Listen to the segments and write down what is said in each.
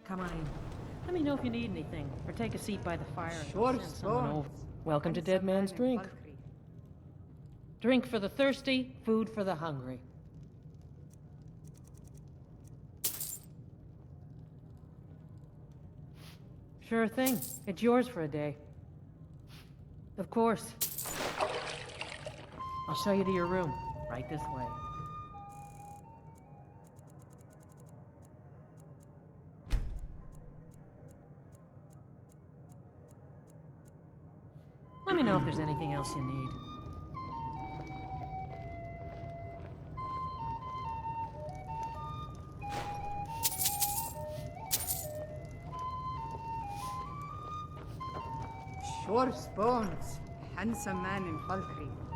Come on in. Let me know if you need anything, or take a seat by the fire and Sure, I'll send someone Spawn. over. Welcome to Dead Man's Drink. Drink for the thirsty, food for the hungry. Sure thing. It's yours for a day. Of course. I'll show you to your room. Right this way. Let me know if there's anything else you need. Sure, Spawns. Handsome man in Falkreath.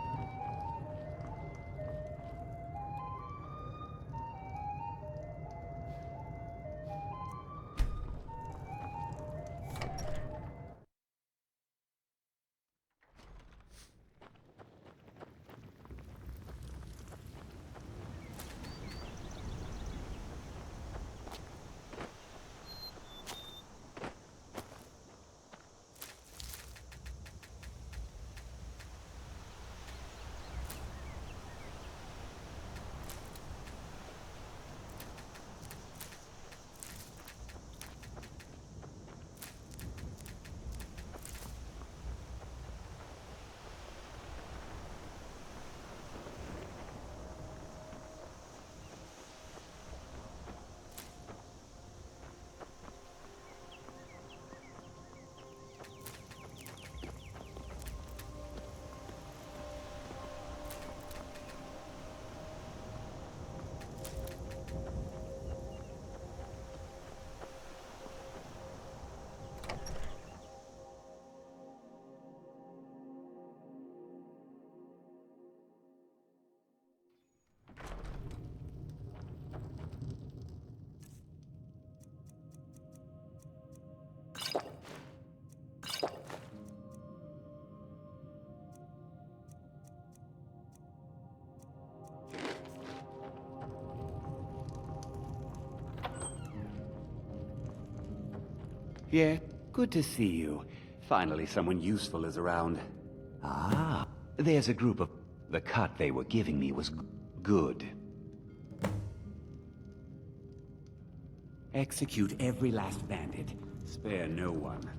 Yeah, good to see you. Finally, someone useful is around. Ah, there's a group of... The cut they were giving me was good. Execute every last bandit. Spare no one.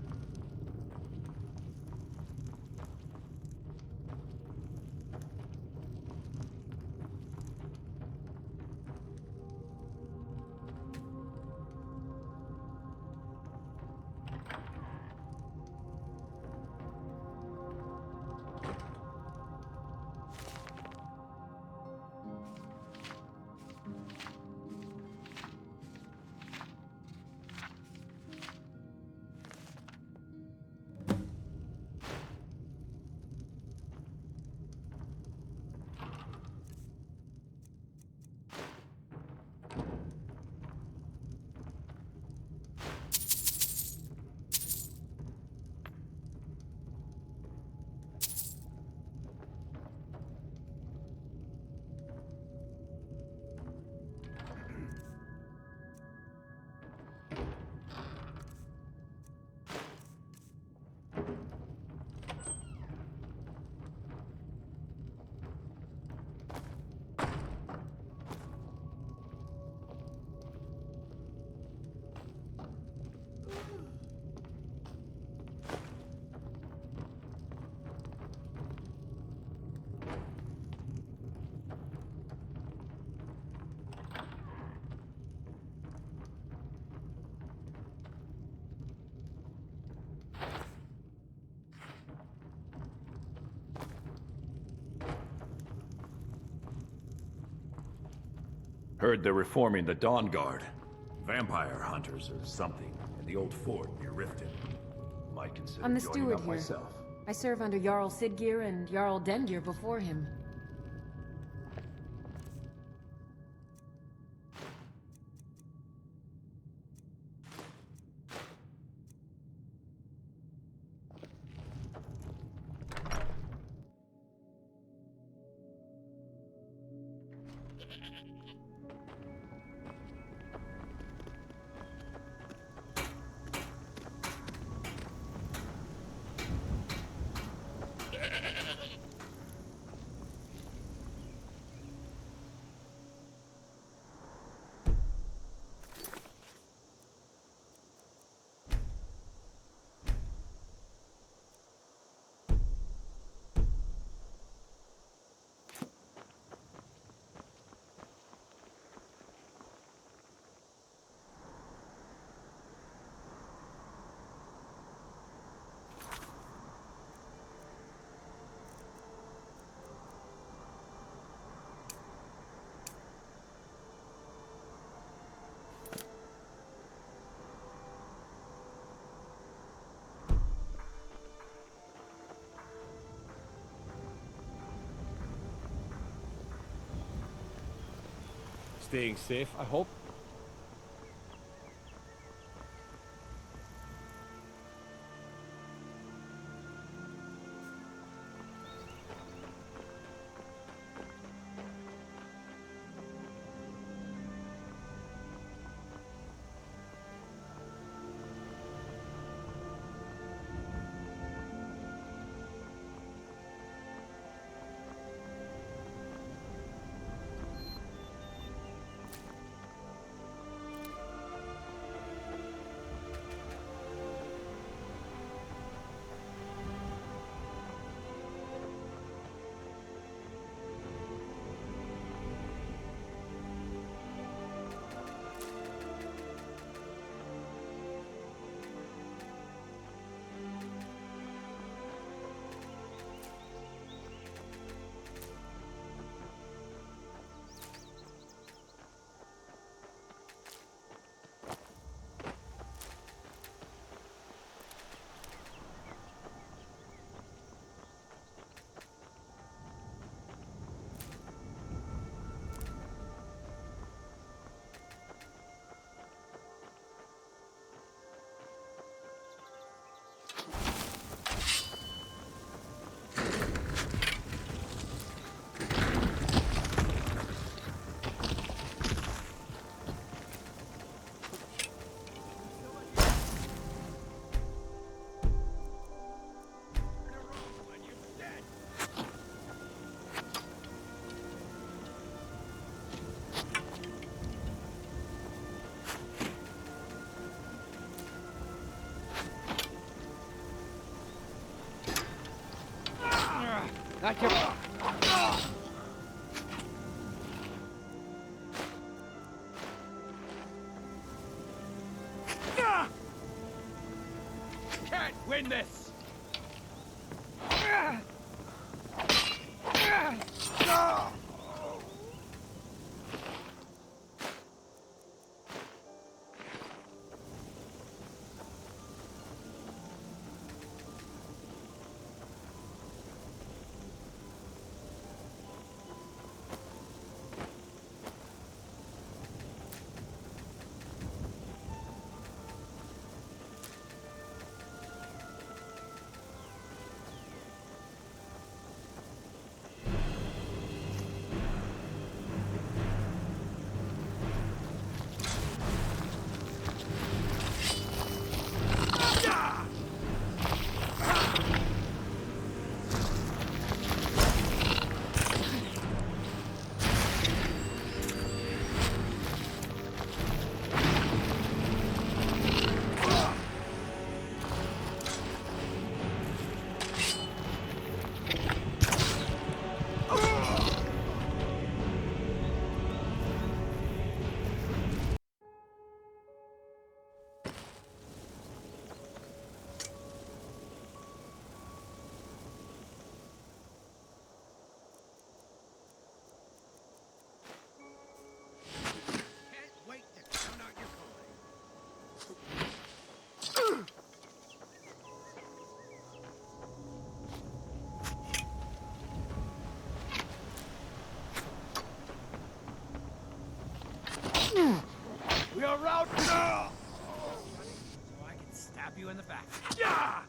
Heard they're reforming the Dawn Guard. Vampire hunters or something in the old fort near Riften. Might consider I'm the joining steward up here. myself. I serve under Jarl Siggeir and Jarl Dengir before him. staying safe, I hope. Not your... Can't win this! We are out! So I can stab you in the back. Yeah!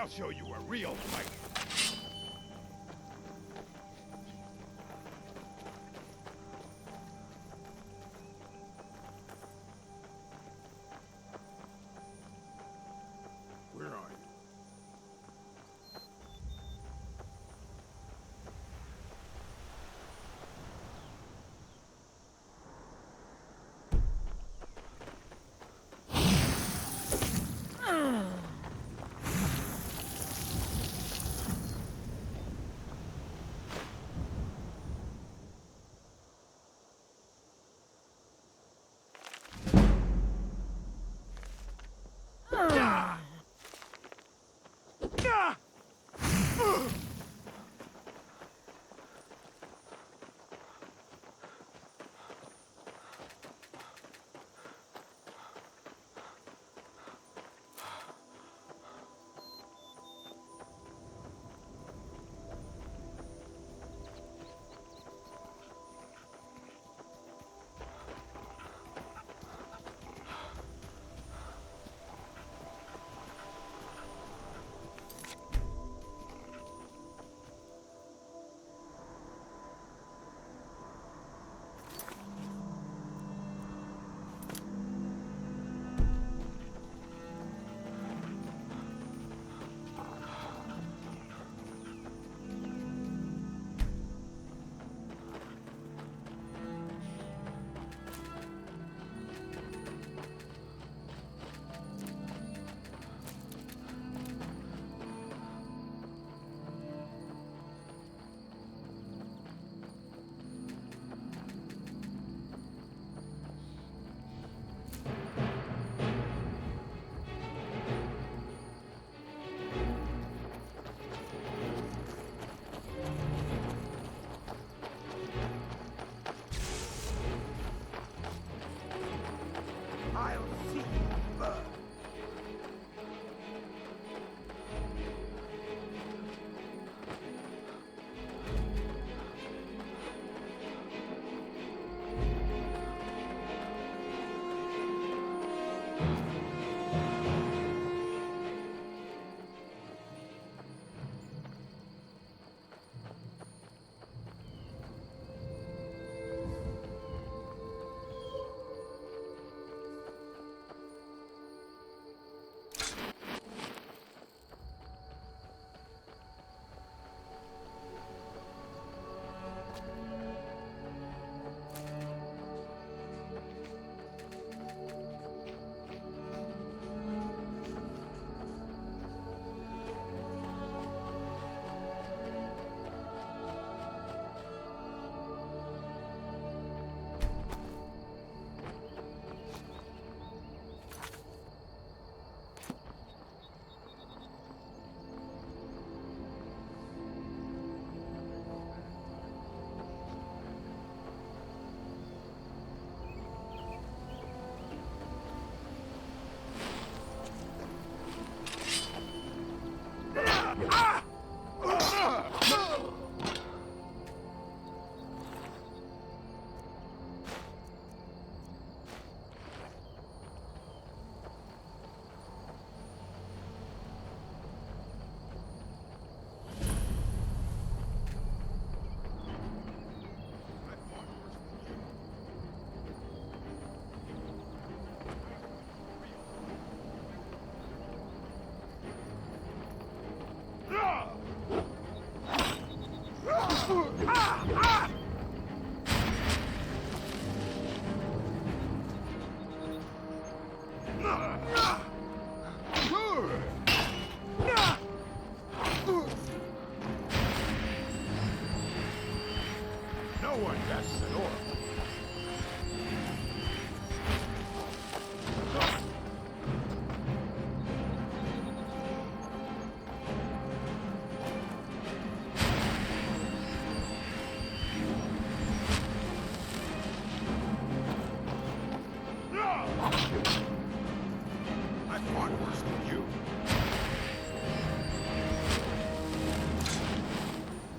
I'll show you a real fight. Where are you?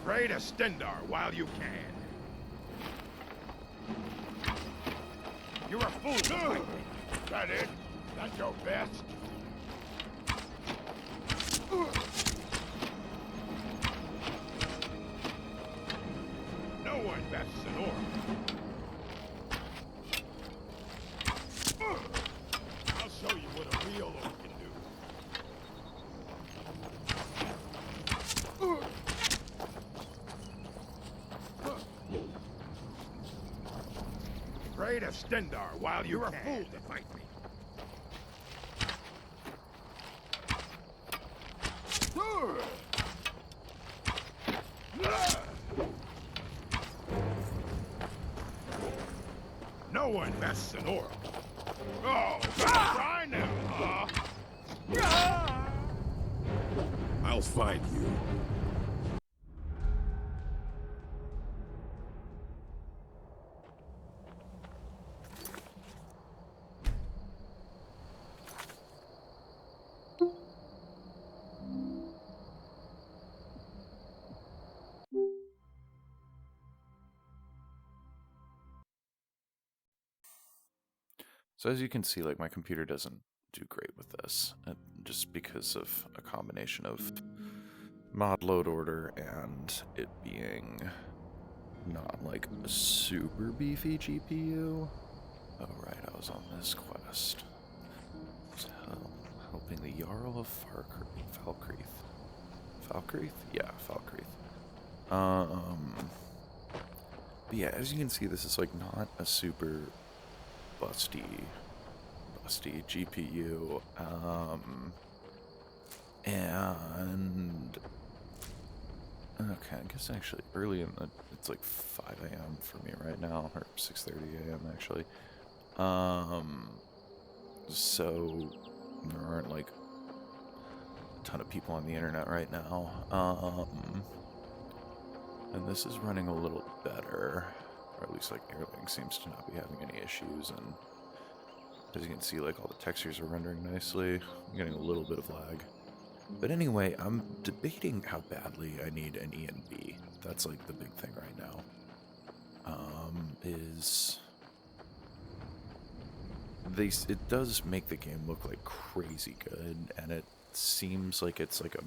Pray to Stendar while you can. You're a fool to fight me. That it? That's your best? Pray to Stendar while you're a fool to fight me. No one bests an oracle. Oh, try now, huh? I'll find you. So as you can see, like, my computer doesn't do great with this, just because of a combination of mod load order and it being not like a super beefy GPU. Oh right, I was on this quest. So, helping the Jarl of Falkreath. Falkreath? Yeah, Falkreath. But yeah, as you can see, this is like not a super busty GPU, and okay, I guess actually early in the, it's like 5 a.m. for me right now, or 6:30 a.m. actually, so there aren't like a ton of people on the internet right now, and this is running a little better. Or at least, like, Airlink seems to not be having any issues, and as you can see, like, all the textures are rendering nicely. I'm getting a little bit of lag. But anyway, I'm debating how badly I need an ENB. That's, like, the big thing right now. It does make the game look, like, crazy good, and it seems like it's, like,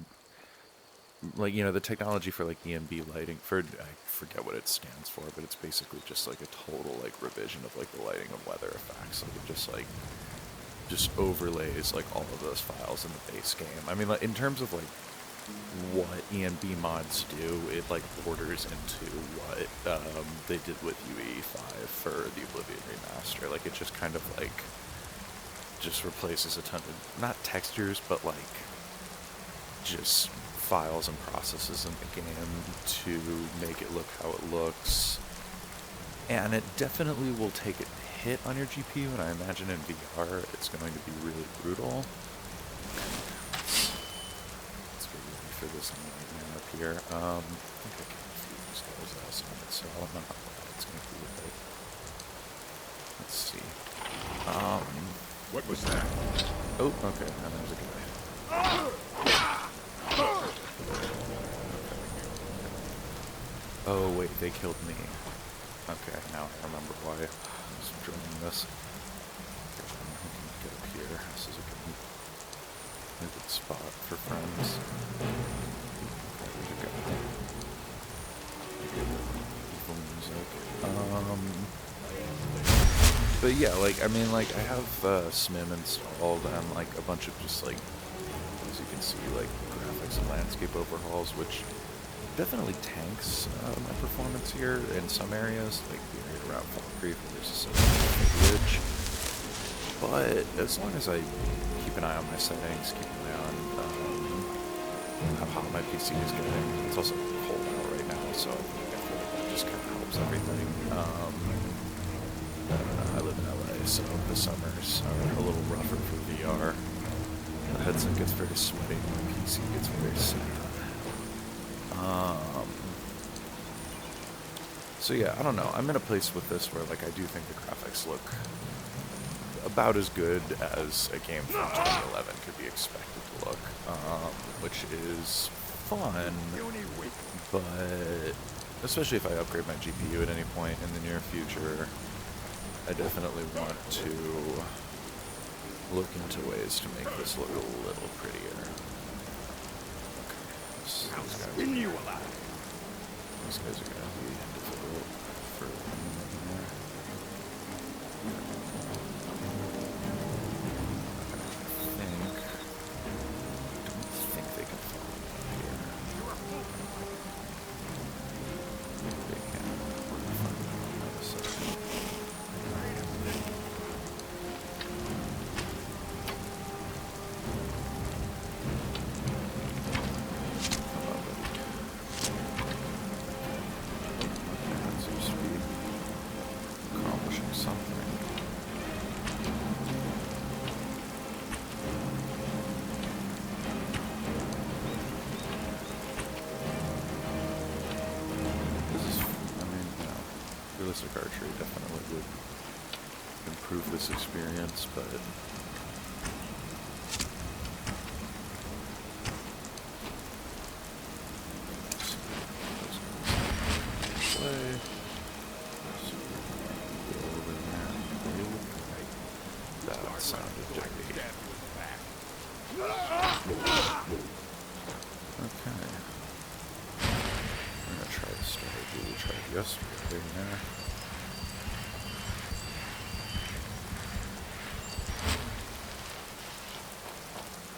you know, the technology for, like, ENB lighting, I forget what it stands for, but it's basically just, like, a total, like, revision of, like, the lighting and weather effects. Like, it just overlays, like, all of those files in the base game. I mean, like, in terms of, like, what ENB mods do, it, like, borders into what they did with UE5 for the Oblivion remaster. Like, it just kind of, like, just replaces a ton of, not textures, but, like, just files and processes in the game to make it look how it looks, and it definitely will take a hit on your GPU, and I imagine in VR it's going to be really brutal. Let's get ready for this nightmare up here. I think I can feed these guys last night, so I don't know how bad it's going to be with it. Let's see. What was that? Oh, okay, now there's a guy. Oh wait, they killed me. Okay, now I remember why I was joining this. Okay, I can get up here. This is a good spot for friends. Okay, there's a guy. Evil music. But yeah, like, I mean, like, I have SMIM installed and, like, a bunch of just, like, as you can see, like, graphics and landscape overhauls, which definitely tanks my performance here in some areas, like the area around Falkreath where there's a ridge. But as long as I keep an eye on my settings, keep an eye on how hot my PC is getting, it's also cold out right now, so I feel like that just kind of helps everything. I live in LA, so the summers are a little rougher for VR. The headset gets very sweaty, my PC gets very sad. So yeah, I don't know. I'm in a place with this where, like, I do think the graphics look about as good as a game from 2011 could be expected to look, which is fun, but especially if I upgrade my GPU at any point in the near future, I definitely want to look into ways to make this look a little prettier. Okay, these guys are gonna be difficult for there. I don't think they can follow me up here. Maybe they can. We're gonna find out in a second. like archery definitely would improve this experience, but that sounded dirty. Okay. I'm gonna try the strategy we tried yesterday there.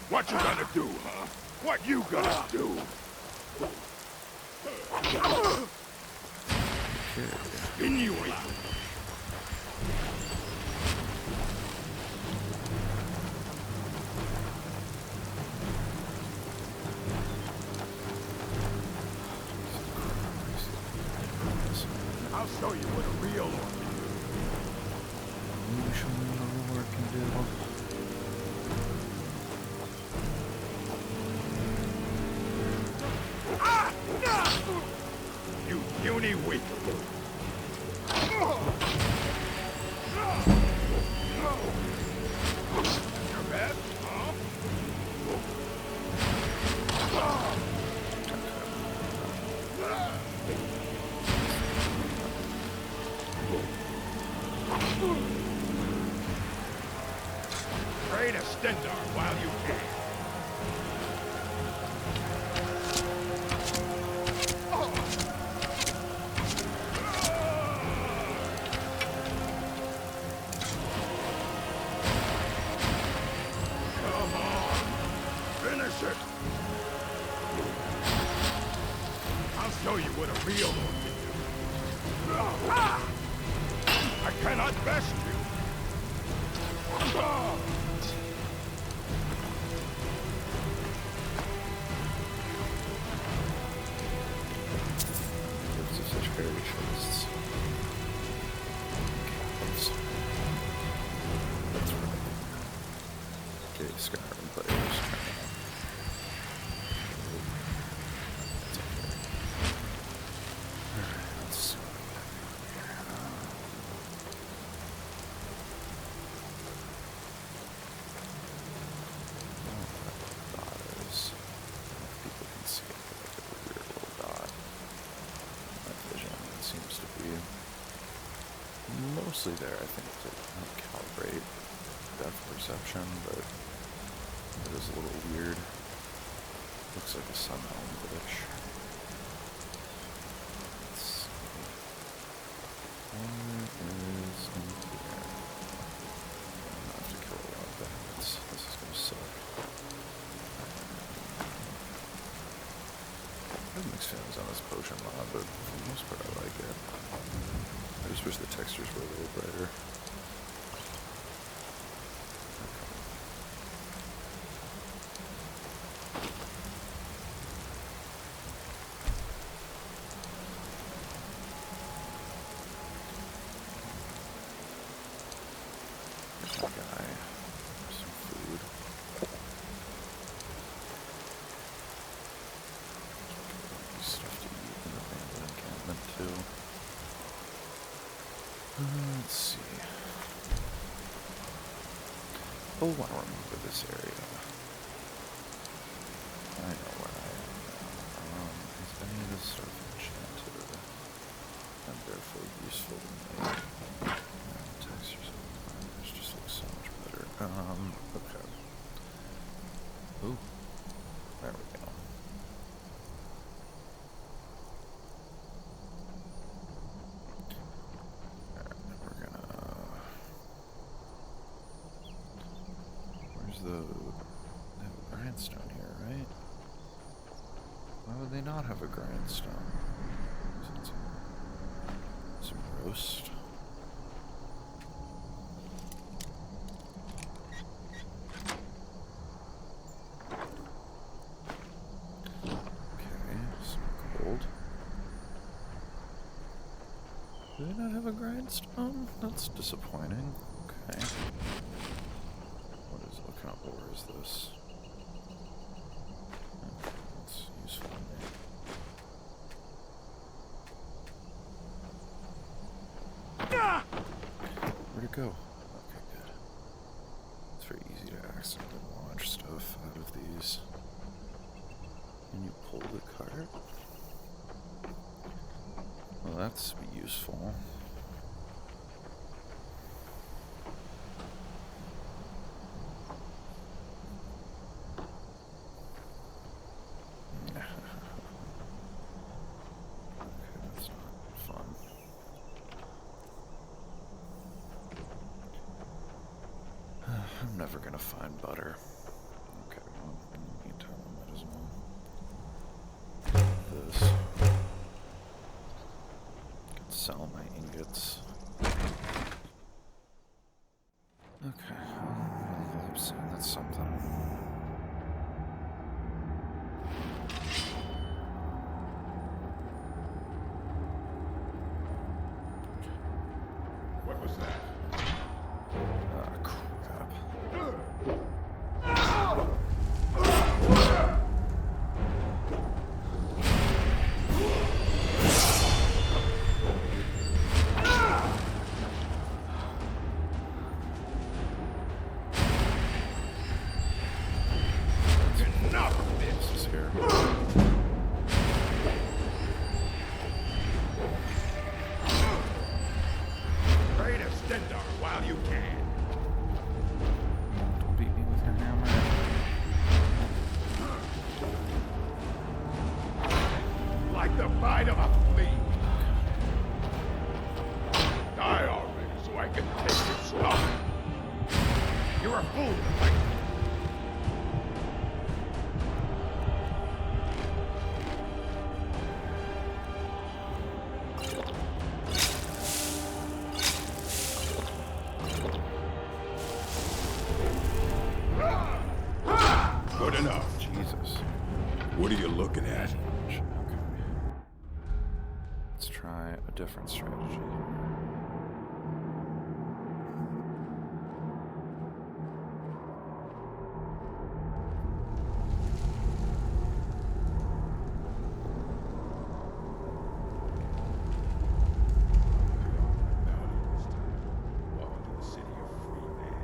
What you gonna do, huh? What you gonna do? Anyway. I'll show you what a real orc can do. Show me what a orc can do. You puny weak. You're bad, huh? Pray to Stendar while you can. Come on, finish it. I'll show you what a real orc can do. I cannot best you. Those are such hairy chests. Cows. That's right. Okay, Skyrim players. That's okay. Alright, let's see what we have here. Dot is. I don't know if people can see it, but like a weird little dot. My vision seems to be mostly there. I think to calibrate depth perception, but it is a little weird. Looks like a sunhelm glitch. Let's see. Where is in here? I'm gonna have to kill a lot of bandits. This is gonna suck. I have mixed feelings on this potion mod, but for the most part I like it. I just wish the textures were a little brighter. Here's my guy. Some food. Stuff to eat in the bandit encampment too. Let's see. Oh, I remember this area. I know where I am now. Is any of this stuff enchanted and therefore useful to me? Textures of this just looks so much better. Okay. Ooh. There we go. We're gonna... Where's the... They have a grindstone here, right? Why would they not have a grindstone? Some roast. Okay, some gold. Do they not have a grindstone? That's disappointing. Okay. What is, what kind of ore is this? Okay, that's useful to me. go? Okay, good. It's very easy to accidentally launch stuff out of these. Can you pull the cart? Well, that's useful. I'm never gonna find butter. Okay, well, in the meantime, I might as well do this. Could sell my ingots. Okay, well, that's something. What was that? Ah, crap. Enough of This this! is here. Try to Stendar while you can. Don't beat me with your hammer. Like the bite of a flea. Die already so I can take your stuff. You're a fool to fight me. Good enough. Jesus. What are you looking at? Okay. Let's try a different strategy. Welcome to the city of free man.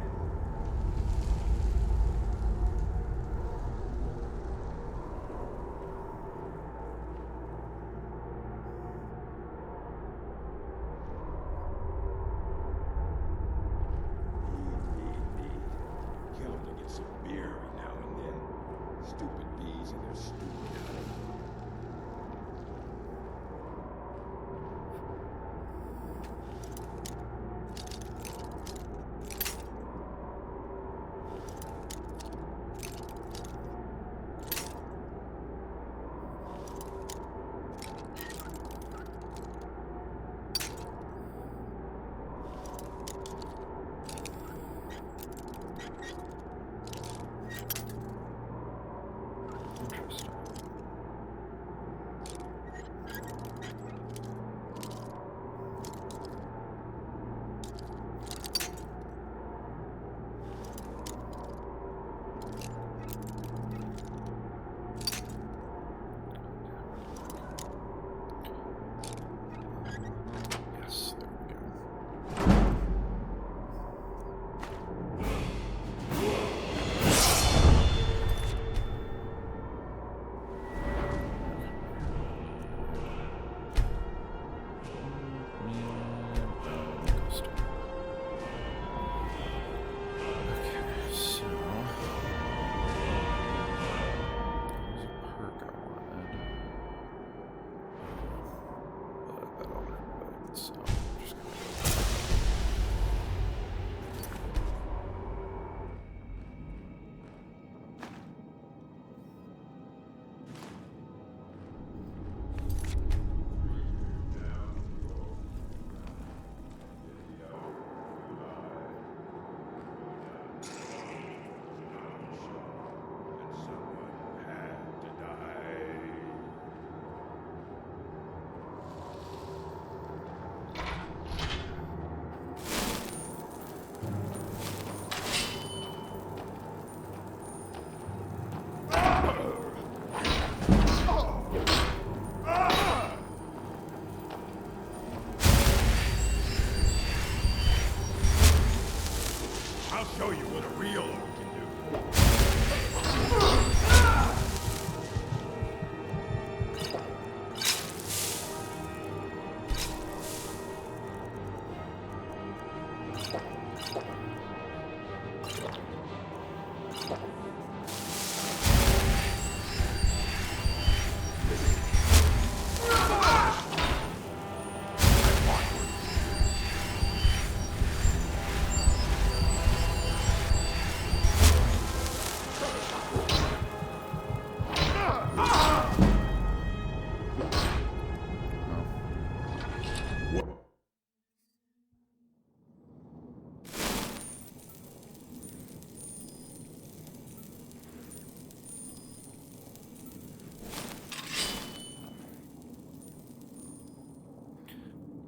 I'll show you what a real orc can do.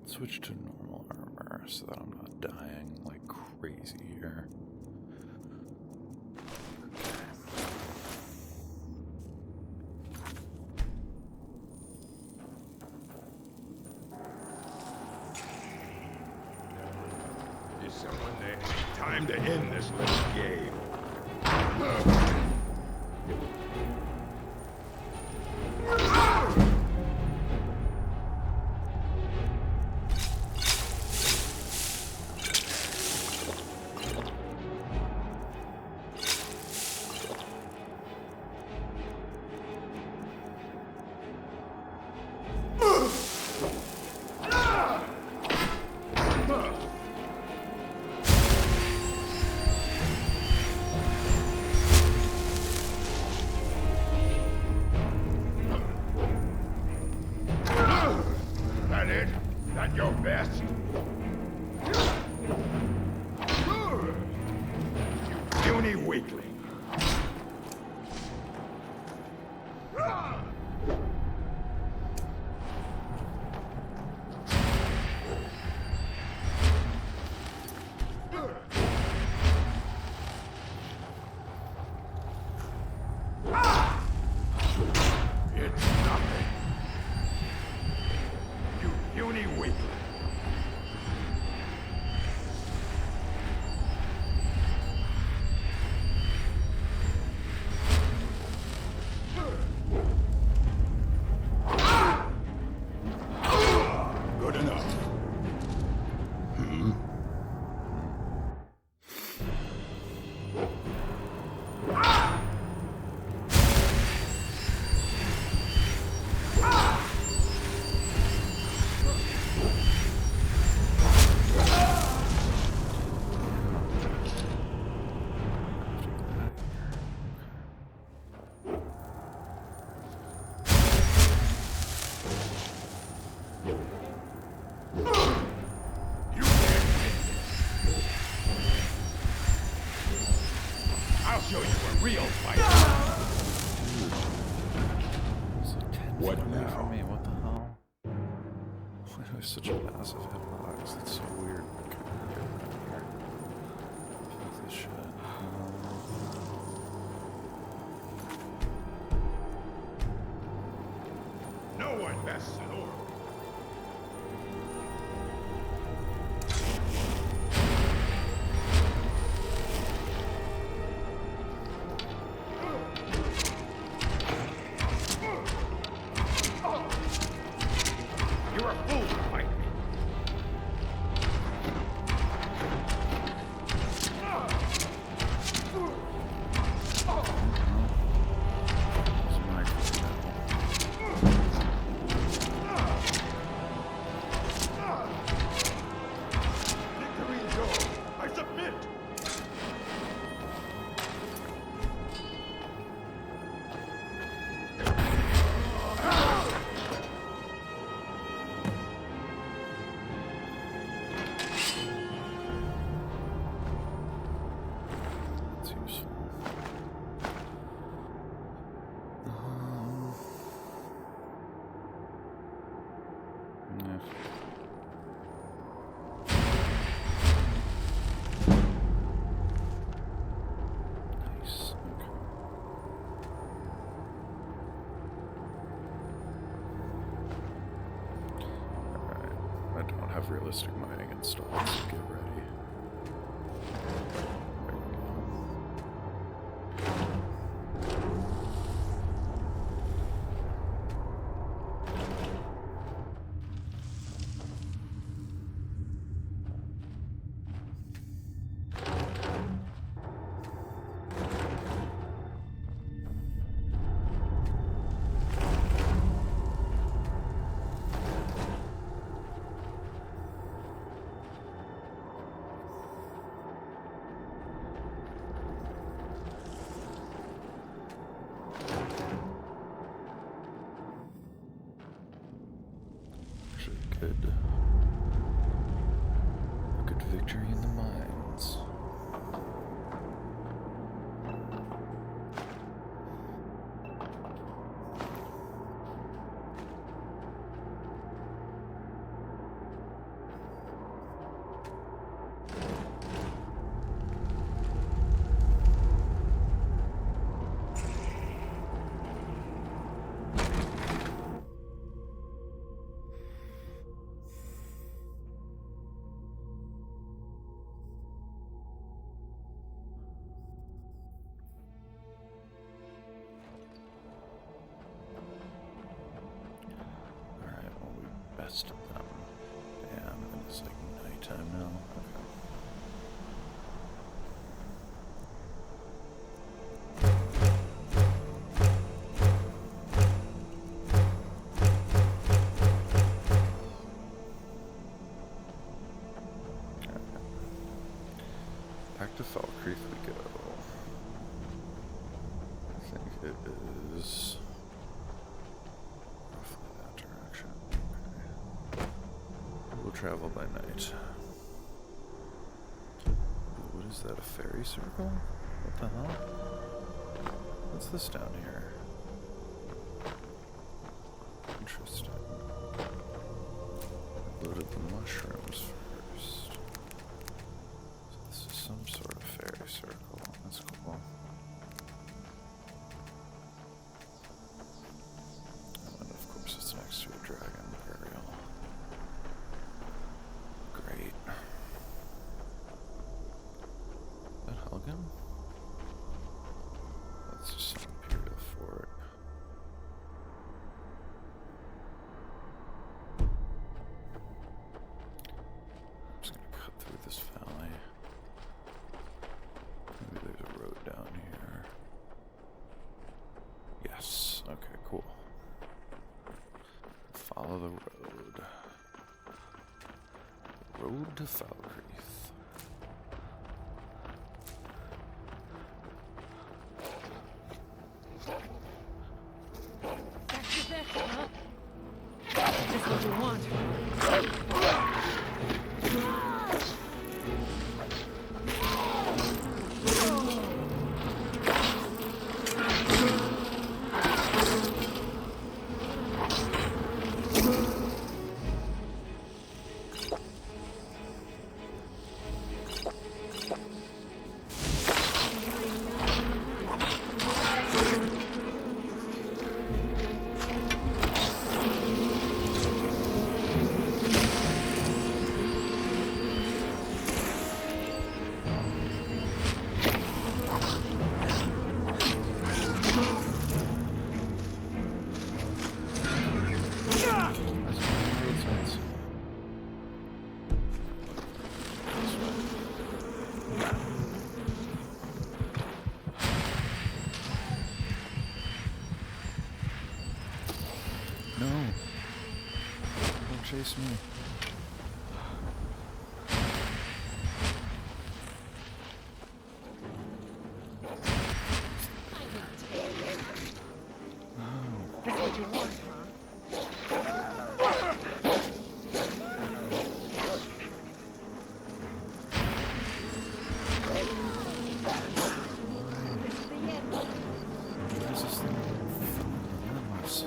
Switch to normal armor so that I'm not dying like crazy here. Is someone there? Time to end this little game. That your best? You puny weakling. It's nothing. You puny weakling. Good enough. I'll show you a real fight. What now? For me, what the hell? Why do I have such a massive hitbox? That's so weird. Fuck this shit. No one bests an orc. You're a fool to fight me. It's my Victory is yours. I submit. That's useful. Yeah. Nice. Okay. Alright. I don't have realistic mining installed, so get ready. Back to Falkreath we go. I think it is roughly that direction. Okay. We'll travel by night. What is that, a fairy circle? What the hell? What's this down here? Interesting. Loaded the mushrooms first. So this is some sort of fairy circle. That's cool. And of course it's next to a dragon burial. Great. Is that Helgen? That's just some imperial fort. I'm just gonna cut through this valley. Maybe there's a road down here. Yes. Okay, cool. Follow the road. Road to Falkreath. That's what you want. No. Don't chase me. That's what you want, huh? What is this thing? Relentless.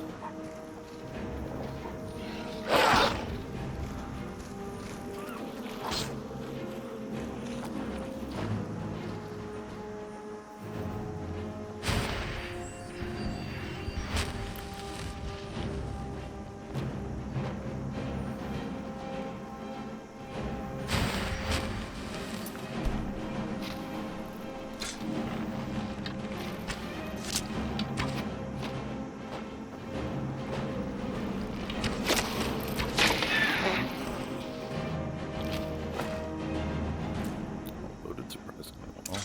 Loaded surprisingly well.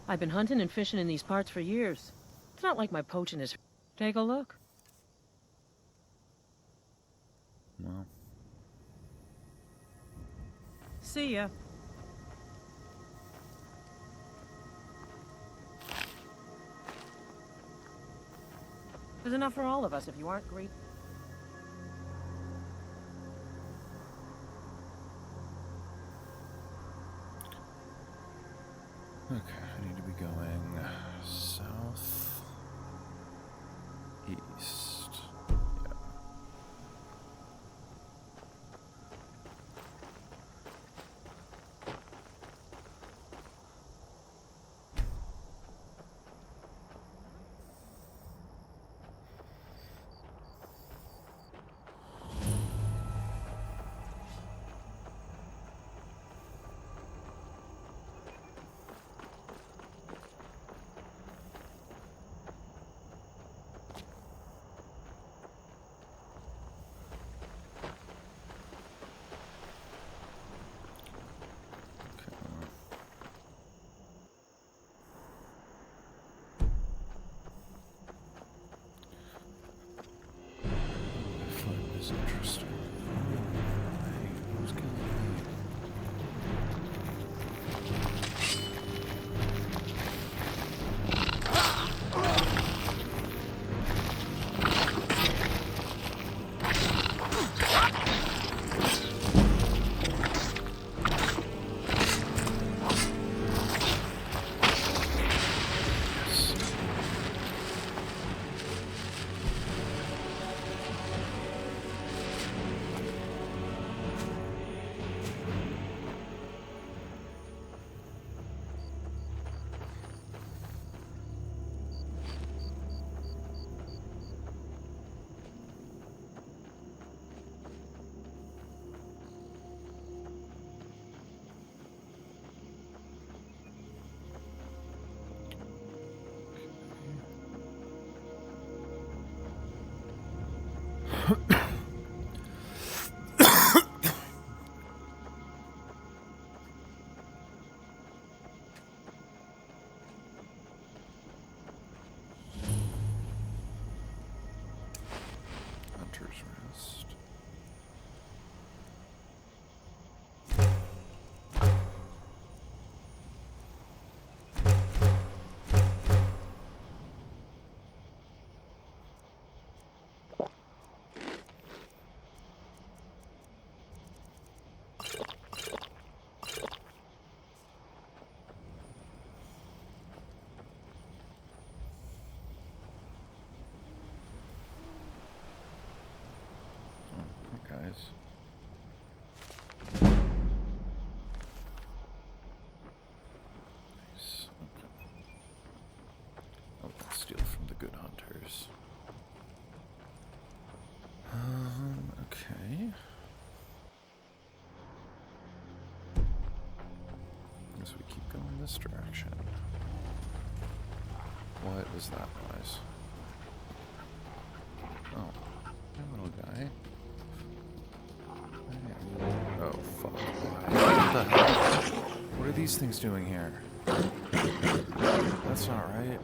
I've been hunting and fishing in these parts for years. It's not like my poaching is... Take a look. Well, See ya. There's enough for all of us if you aren't great. okay, I need to be going south, east. Yeah. is interesting. Hey, who's killing me? Hunter's Rest. Guys. Nice. Okay. Oh, let's steal from the good hunters. Okay. Guess we keep going this direction. What is that noise? Oh, hey, little guy. Oh, fuck. What the hell? What are these things doing here? That's not right.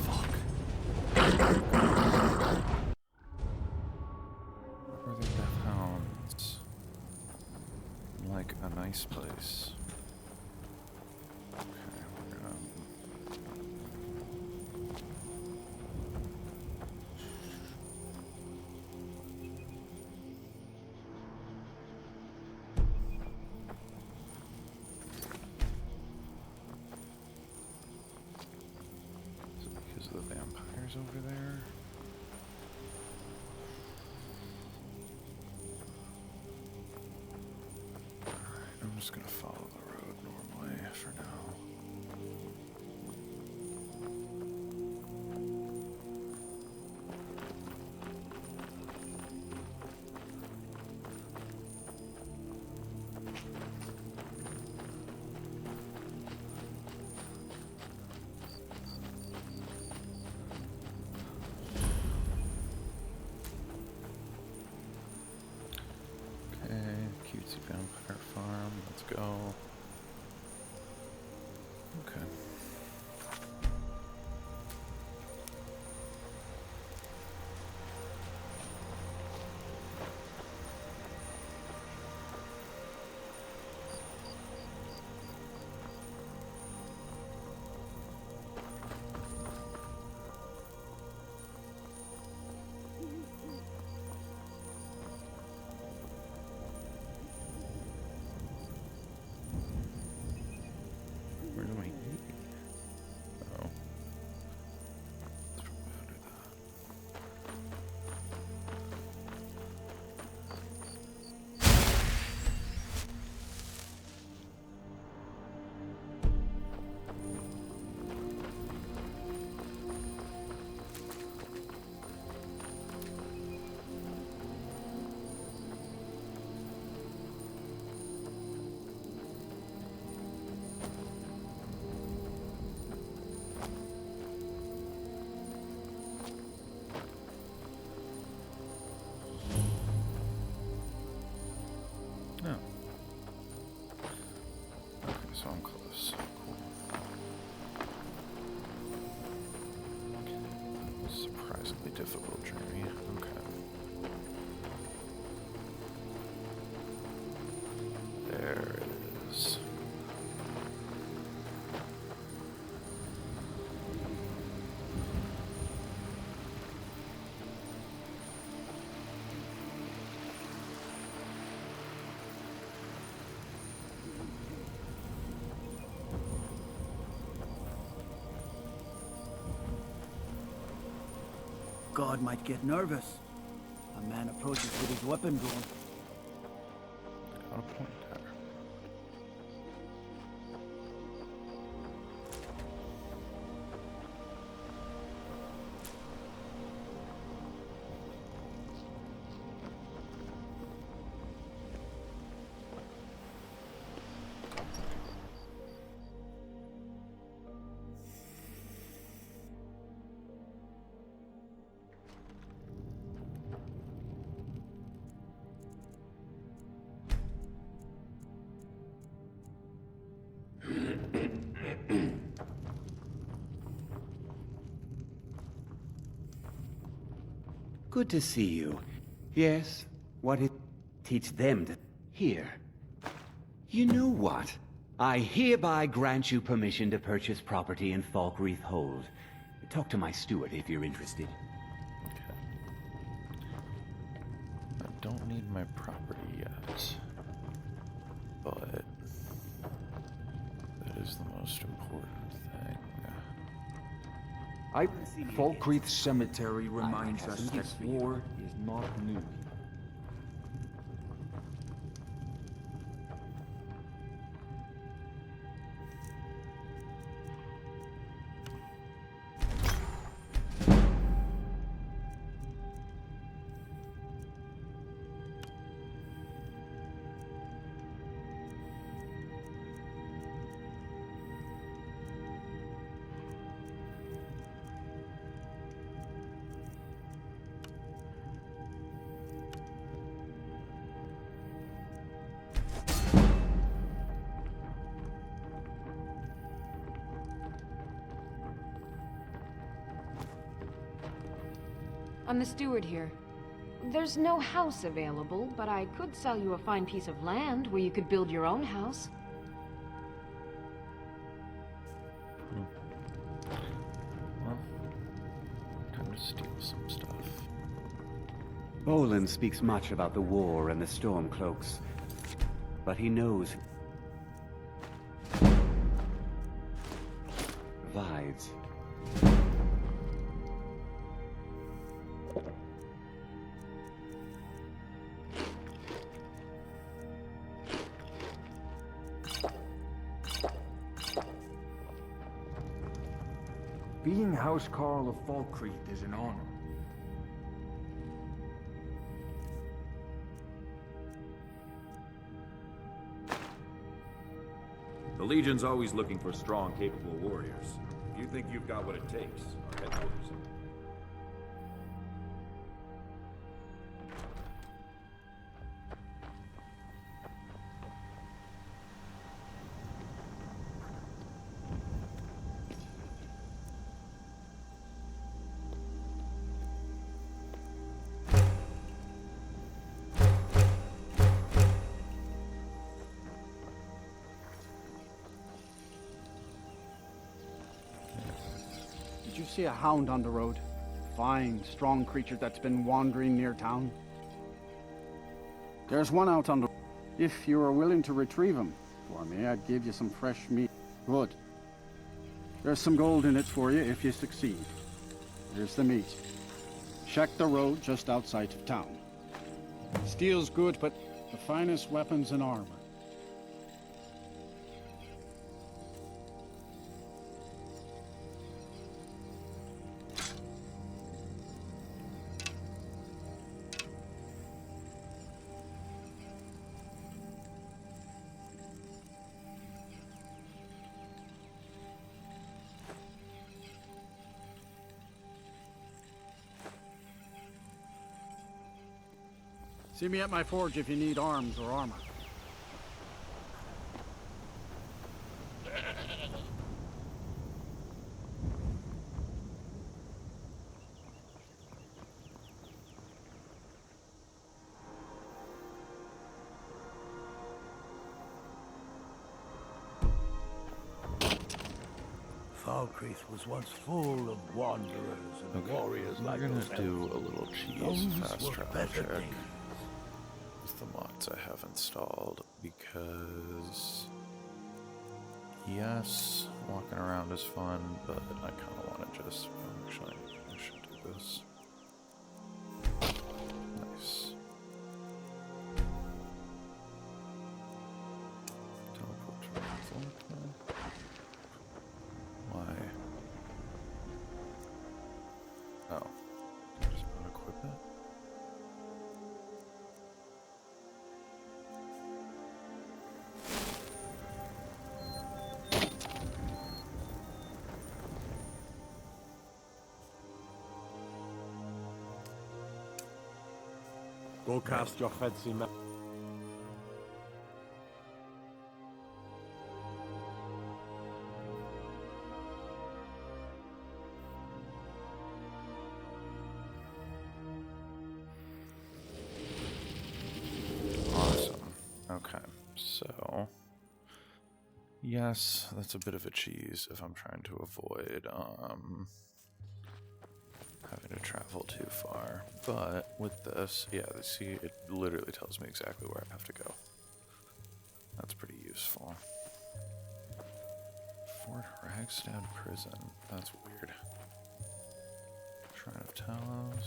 Fuck. Where are the death hounds? Like a nice place. Okay, we're gonna... The vampires over there. Alright, I'm just gonna follow the road normally for now. Cutesy vampire farm, let's go. Okay. Where do I eat? Oh. It's probably under No. Okay, so I'm close. Cool. difficult journey. Okay. There it is. God might get nervous. A man approaches with his weapon drawn. Got a point there. Good to see you. Yes, what it teach them to... Here. You know what? I hereby grant you permission to purchase property in Falkreath Hold. Talk to my steward if you're interested. Okay. I don't need my property yet, but that is the most important thing. Falkreath Cemetery reminds us that war is not new. I'm the steward here. There's no house available, but I could sell you a fine piece of land where you could build your own house. Well, time to steal some stuff. Olin speaks much about the war and the Stormcloaks, but he knows... provides. Being Housecarl of Falkreath is an honor. The Legion's always looking for strong, capable warriors. If you think you've got what it takes, our headquarters. Did you see a hound on the road? Fine, strong creature that's been wandering near town. There's one out on the... If you are willing to retrieve him for me, I'd give you some fresh meat. Good. There's some gold in it for you if you succeed. Here's the meat. Check the road just outside of town. Steel's good, but the finest weapons and armor. See me at my forge if you need arms or armor. Falkreath was once full of wanderers and warriors we're like gonna those do elves. a little cheese Those fast were travel better check days. with the mods I have installed because yes, walking around is fun, but I kind of want to just actually I should do this. Nice. Teleport to Falkreath. Why? Oh. Just unequip it? Go cast your fancy ma- Awesome. Okay, so yes, that's a bit of a cheese if I'm trying to avoid having to travel too far. But with this, yeah, see, it literally tells me exactly where I have to go. That's pretty useful. Fort Ragstad Prison. That's weird. Shrine of Talos.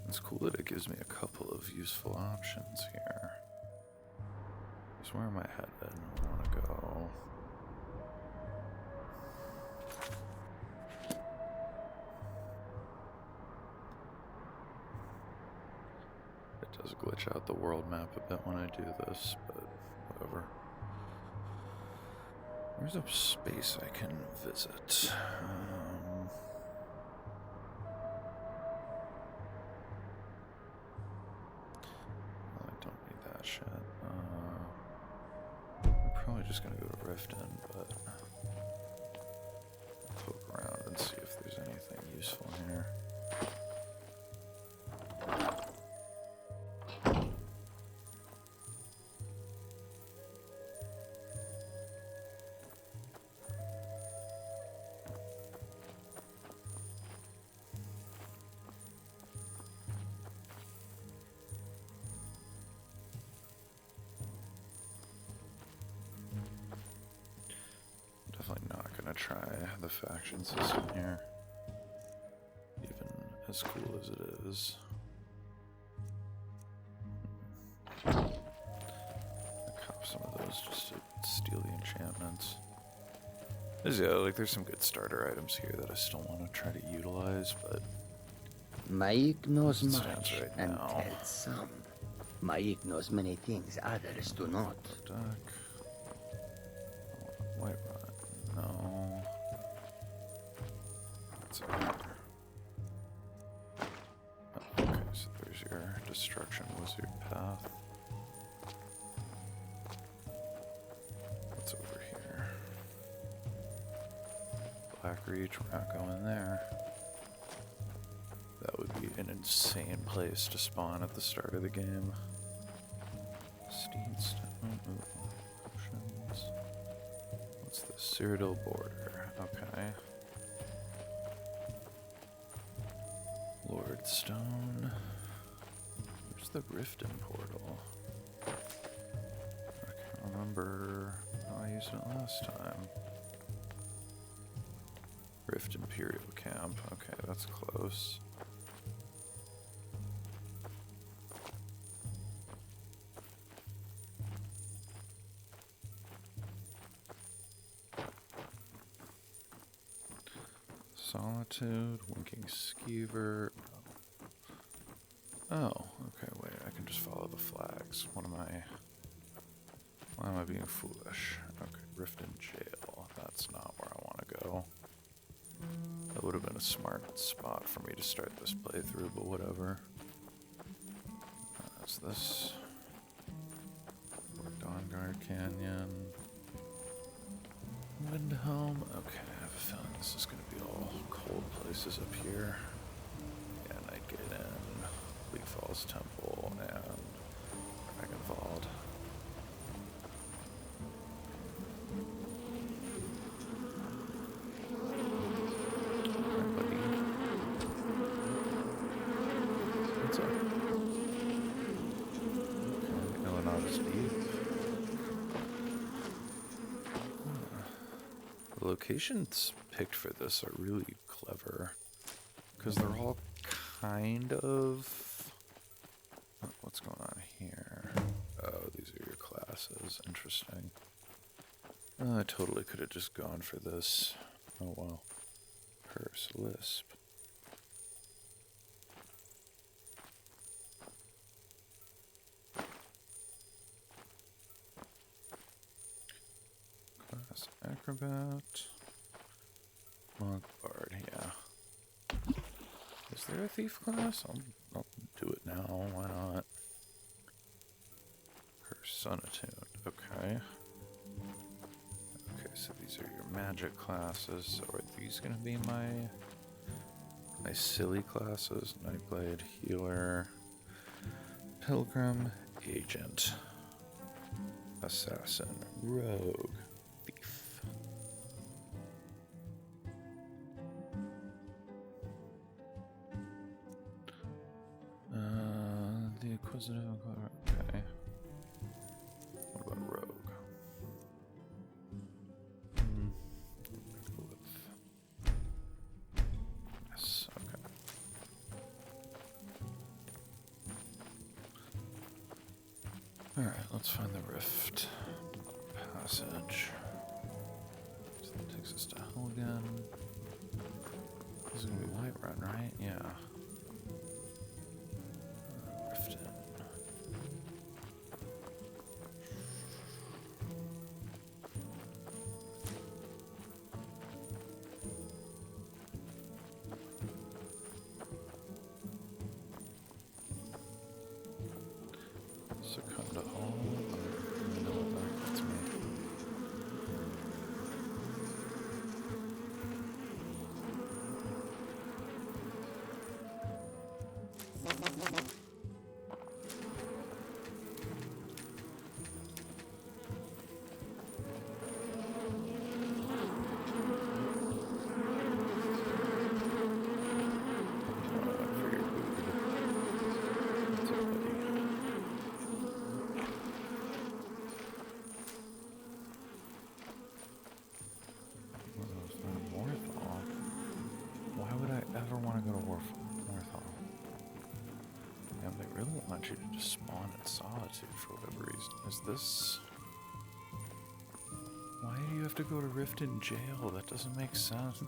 It's cool that it gives me a couple of useful options here. Just where am I headed? I want to go. It does glitch out the world map a bit when I do this, but whatever. Where's a space I can visit? I don't need that shit. I'm probably just gonna go to Riften, but poke around and see if there's anything useful here. Definitely not gonna try the faction system here, even as cool as it is. I cop some of those just to steal the enchantments. There's some good starter items here that I still want to try to utilize, but Maik knows as it stands much right and now. tells some. Maik knows many things others do not. Duck. White rot. No. What's over here? Oh, okay, so there's your destruction wizard path. What's over here? Black Reach, we're not going there. That would be an insane place to spawn at the start of the game. Steedstone, potions. What's the Cyrodiil border? Okay. Lordstone. Where's the Riften portal? I can't remember how I used it last time. Rift Imperial Camp. Okay, that's close. Solitude, Winking Skeever. Oh, okay, wait, I can just follow the flags. Why am I being foolish? Okay, Riften Jail. That's not where I want to go. That would have been a smart spot for me to start this playthrough, but whatever. That's this. Dawnguard Canyon. Windhelm. Okay, I have a feeling this is going to be all cold places up here. Yeah, Nightgate Inn, Bleak Falls Temple, and Dragonwald. The locations picked for this are really clever, because they're all kind of... What's going on here? Oh, these are your classes. Interesting. I totally could have just gone for this. Oh well. Curse, lisp. Class acrobat. Monk bard, yeah. Is there a thief class? I'll do it now. Why not? Curse, sun attuned. Okay. Okay, so these are your magic classes. So are these gonna be my silly classes? Nightblade, healer, pilgrim, agent, assassin, rogue, thief. The inquisitive. Okay. What about rogue? Yes, okay. Alright, let's find the rift passage. So that takes us to hell again. This is gonna be Whiterun, right? Yeah. Riften. Secunda Hall. No, that's me. Why would I ever want to go to Warthol? Yeah, they really want you to just spawn in Solitude for whatever reason. Is this... Why do you have to go to Riften Jail? That doesn't make sense.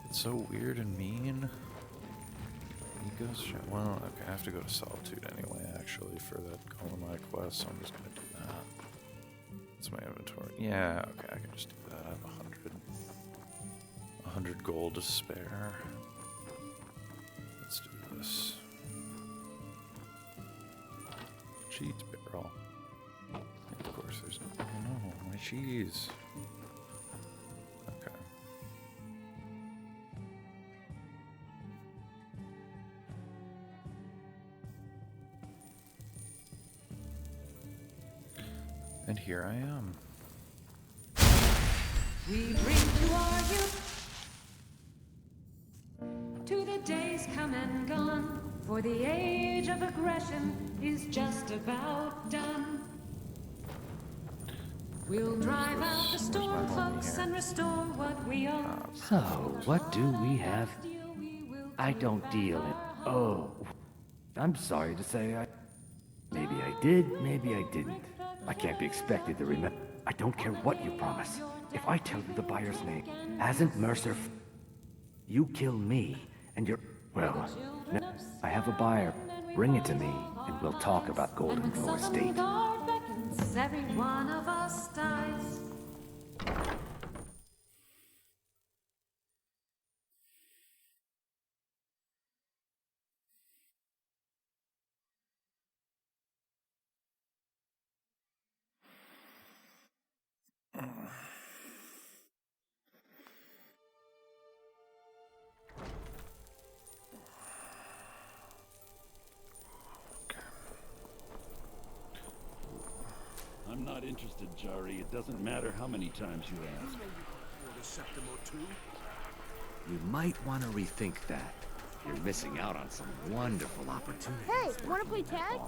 It's so weird and mean. Well, okay, I have to go to Solitude anyway, actually, for that Golem quest, so I'm just gonna do that. It's my inventory. Yeah, okay, I can just do that. I have 100 gold to spare. Let's do this. Cheese barrel. And of course, there's no. Oh no, my cheese. Okay. And here I am. We bring to our youth, to the days come and gone, for the age of aggression is just about done. We'll drive out the storm cloaks and restore what we own. So, what do we have? I don't deal in... Oh, I'm sorry to say maybe I did, maybe I didn't. I can't be expected to remember. I don't care what you promise. If I tell you the buyer's name, hasn't Mercer... You kill me, and you're... Well, I have a buyer. Bring it to me, and we'll talk about Golden Glow Estate. Every one of us dies. I'm not interested, Jari. It doesn't matter how many times you ask. You might want to rethink that. You're missing out on some wonderful opportunities. Hey, wanna play tag?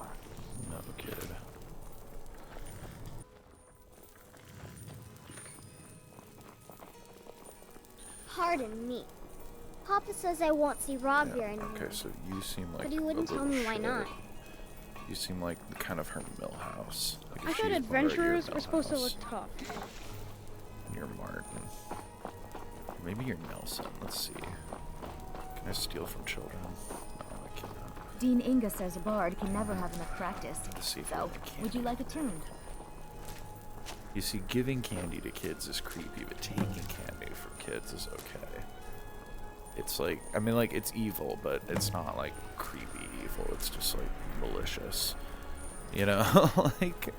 No, kid. Pardon me. Papa says I won't see Rob here anymore. Okay, so you seem like But he wouldn't a tell little me why shit. not. You seem like kind of her millhouse. Like if I she's thought Bart, adventurers you're were supposed to Millhouse. look tough. You're Martin. Maybe you're Nelson. Let's see. Can I steal from children? No, I cannot. Dean Inga says a bard can never have enough practice. Let's see if So, would you like a turn? You see, giving candy to kids is creepy, but taking candy from kids is okay. It's like, I mean, like, it's evil, but it's not, like, creepy evil. It's just, like, malicious. You know? Like,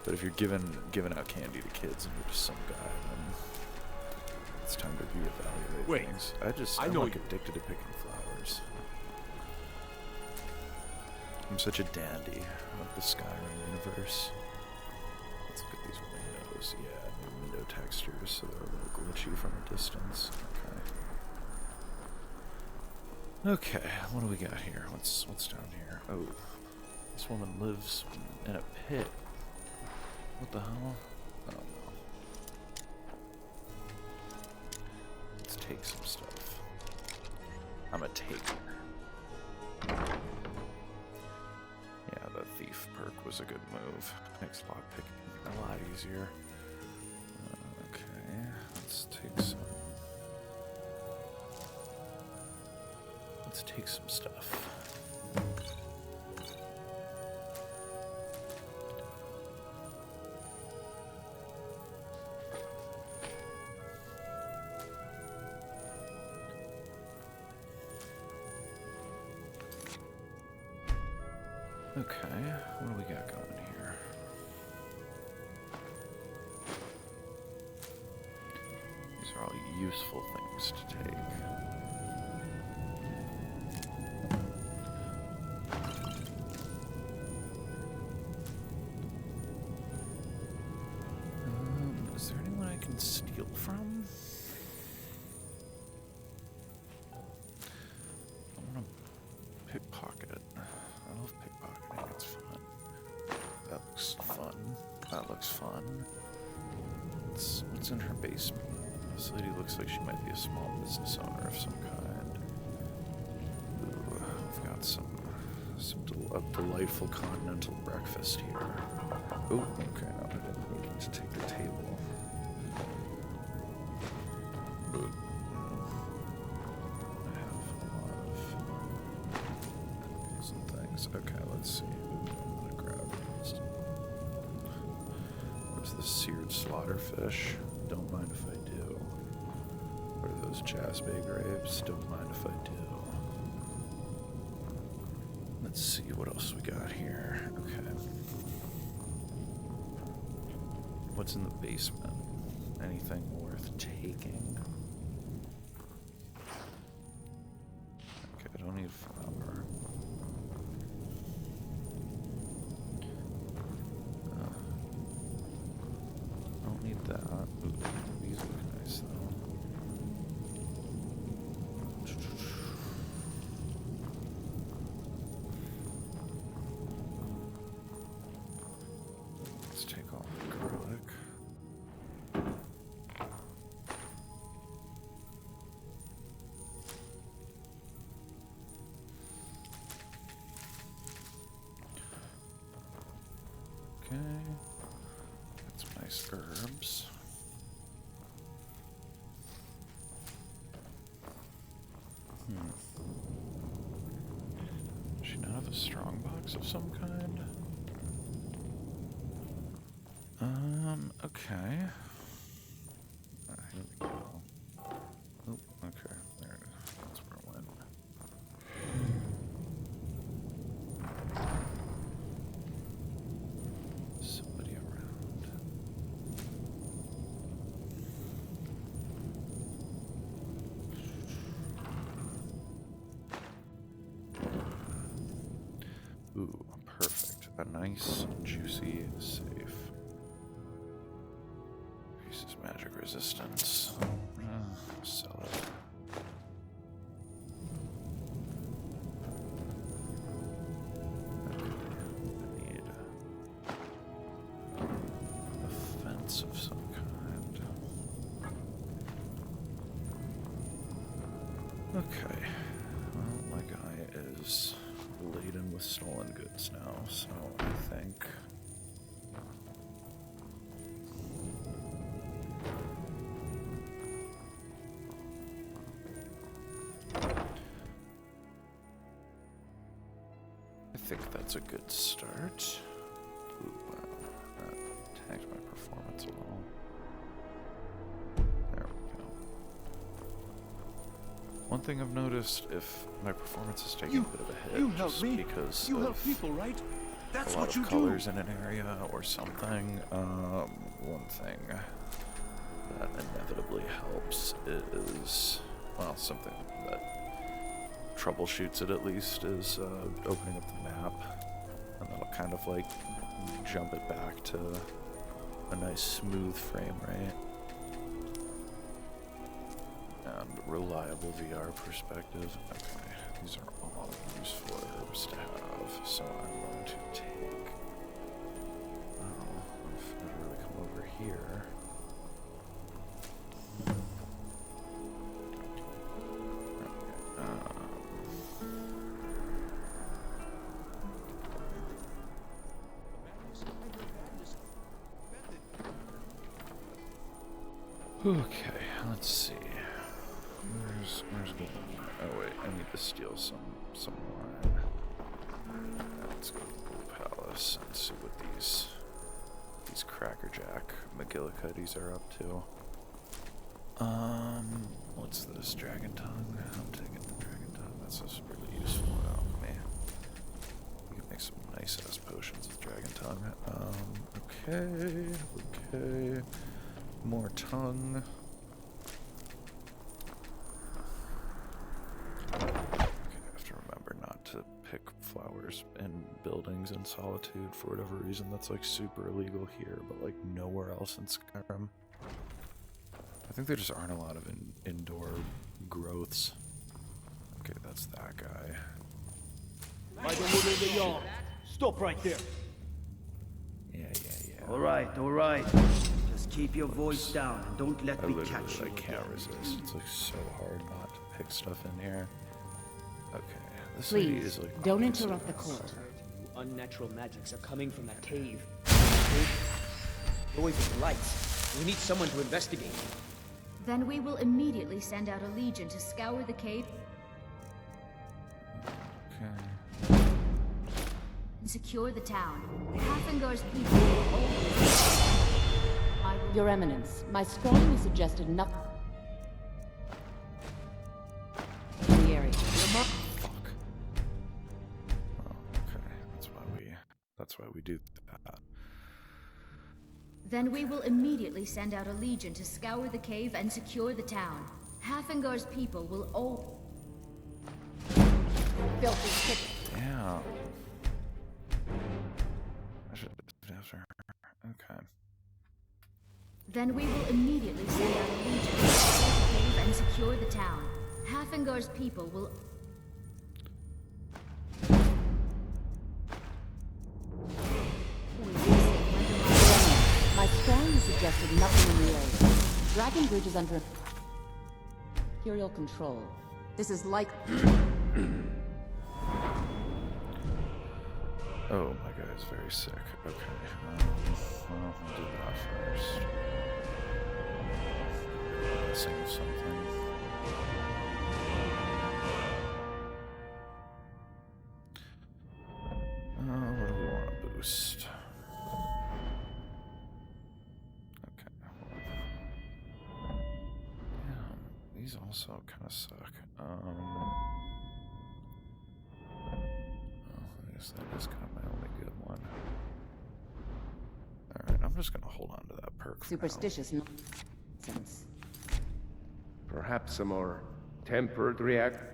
but if you're giving out candy to kids and you're just some guy, then it's time to reevaluate things. I'm like, addicted to picking flowers. I'm such a dandy of the Skyrim universe. Let's look at these windows. Yeah, new window textures, so they're a little glitchy from a distance. Okay. Okay, what do we got here? What's down here? Oh, this woman lives in a pit. What the hell? I don't know. Let's take some stuff. I'm a taker. Yeah, the thief perk was a good move. Makes lockpicking a lot easier. Okay, let's take some. Let's take some stuff. Okay, what do we got going here? These are all useful things to take. Is there anyone I can steal from? I want to pickpocket. I love pickpocketing, it's fun. That looks fun. That looks fun. What's in her basement? This lady looks like she might be a small business owner of some kind. Ooh, we've got a delightful continental breakfast here. Oh, okay, no, I didn't need to take the table. But I have a lot of some things. Okay, let's see. I'm gonna grab this. What's the seared slaughterfish? Don't mind if I do. What are those jazzbay grapes? Don't mind if I do. Let's see what else we got here. Okay. What's in the basement? Anything worth taking? Okay, I don't need flour. I don't need that. Ooh, these look nice though. Let's take all the garlic. Okay. Got some nice herbs. Does she not have a strong box of some kind? Okay. Here we go. Oh, okay. There it is. That's where it went. Somebody around. Ooh, perfect. A nice, juicy safe. Increases magic resistance. Sell it. Okay, I need a fence of some kind. Okay. Well, my guy is laden with stolen goods now, so I think... I think that's a good start. Ooh, wow. That tanked my performance a little. There we go. One thing I've noticed, if my performance is taking a bit of a hit, just because You of help people, right? That's a lot what of you colors do. in an area or something, one thing that inevitably helps is, well, something that troubleshoots it at least, is opening up the map, and that'll kind of like jump it back to a nice smooth frame rate and reliable VR perspective. Okay, these are all useful herbs to have, so I'm going to take, oh, if I really come over here. Okay, let's see. Where's good? Oh wait, I need to steal some wine. Let's go to the Blue Palace and see what these crackerjack McGillicuddies are up to. What's this? Dragon tongue? I'm taking the dragon tongue. That's just really useful. Oh man, we can make some nice ass potions with dragon tongue. Okay. More tongue. Okay, I have to remember not to pick flowers in buildings in Solitude for whatever reason. That's like super illegal here, but like nowhere else in Skyrim. I think there just aren't a lot of indoor growths. Okay, that's that guy. Stop right there. Yeah. All right. Just keep your voice down and don't let me catch you. I can't resist. It's like so hard not to pick stuff in here. Okay, this lady is like... don't interrupt the court. Unnatural magics are coming from that cave. Noise with lights. We need someone to investigate. Then we will immediately send out a legion to scour the cave Okay. and secure the town. Hathingar's people will always... Your Eminence, my strongly suggested nothing in the area. Fuck. Oh, okay. That's why we do that. Then we will immediately send out a legion to scour the cave and secure the town. Hathingar's people will all... Filthy chicken. Damn. I should after her. Okay. Then we will immediately send out a legion to scour the cave and secure the town. Hathingar's people will... My strongly suggested nothing in the area. Dragon Bridge is under Imperial control. This is like... Oh, my guy is very sick. Okay. Well, we'll do that first. Save something. What do we want to boost? Okay. Yeah, these also kind of suck. Oh, I guess that is kind of my only good one. Alright, I'm just gonna hold on to that perk for superstitious nonsense. Perhaps a more tempered reaction.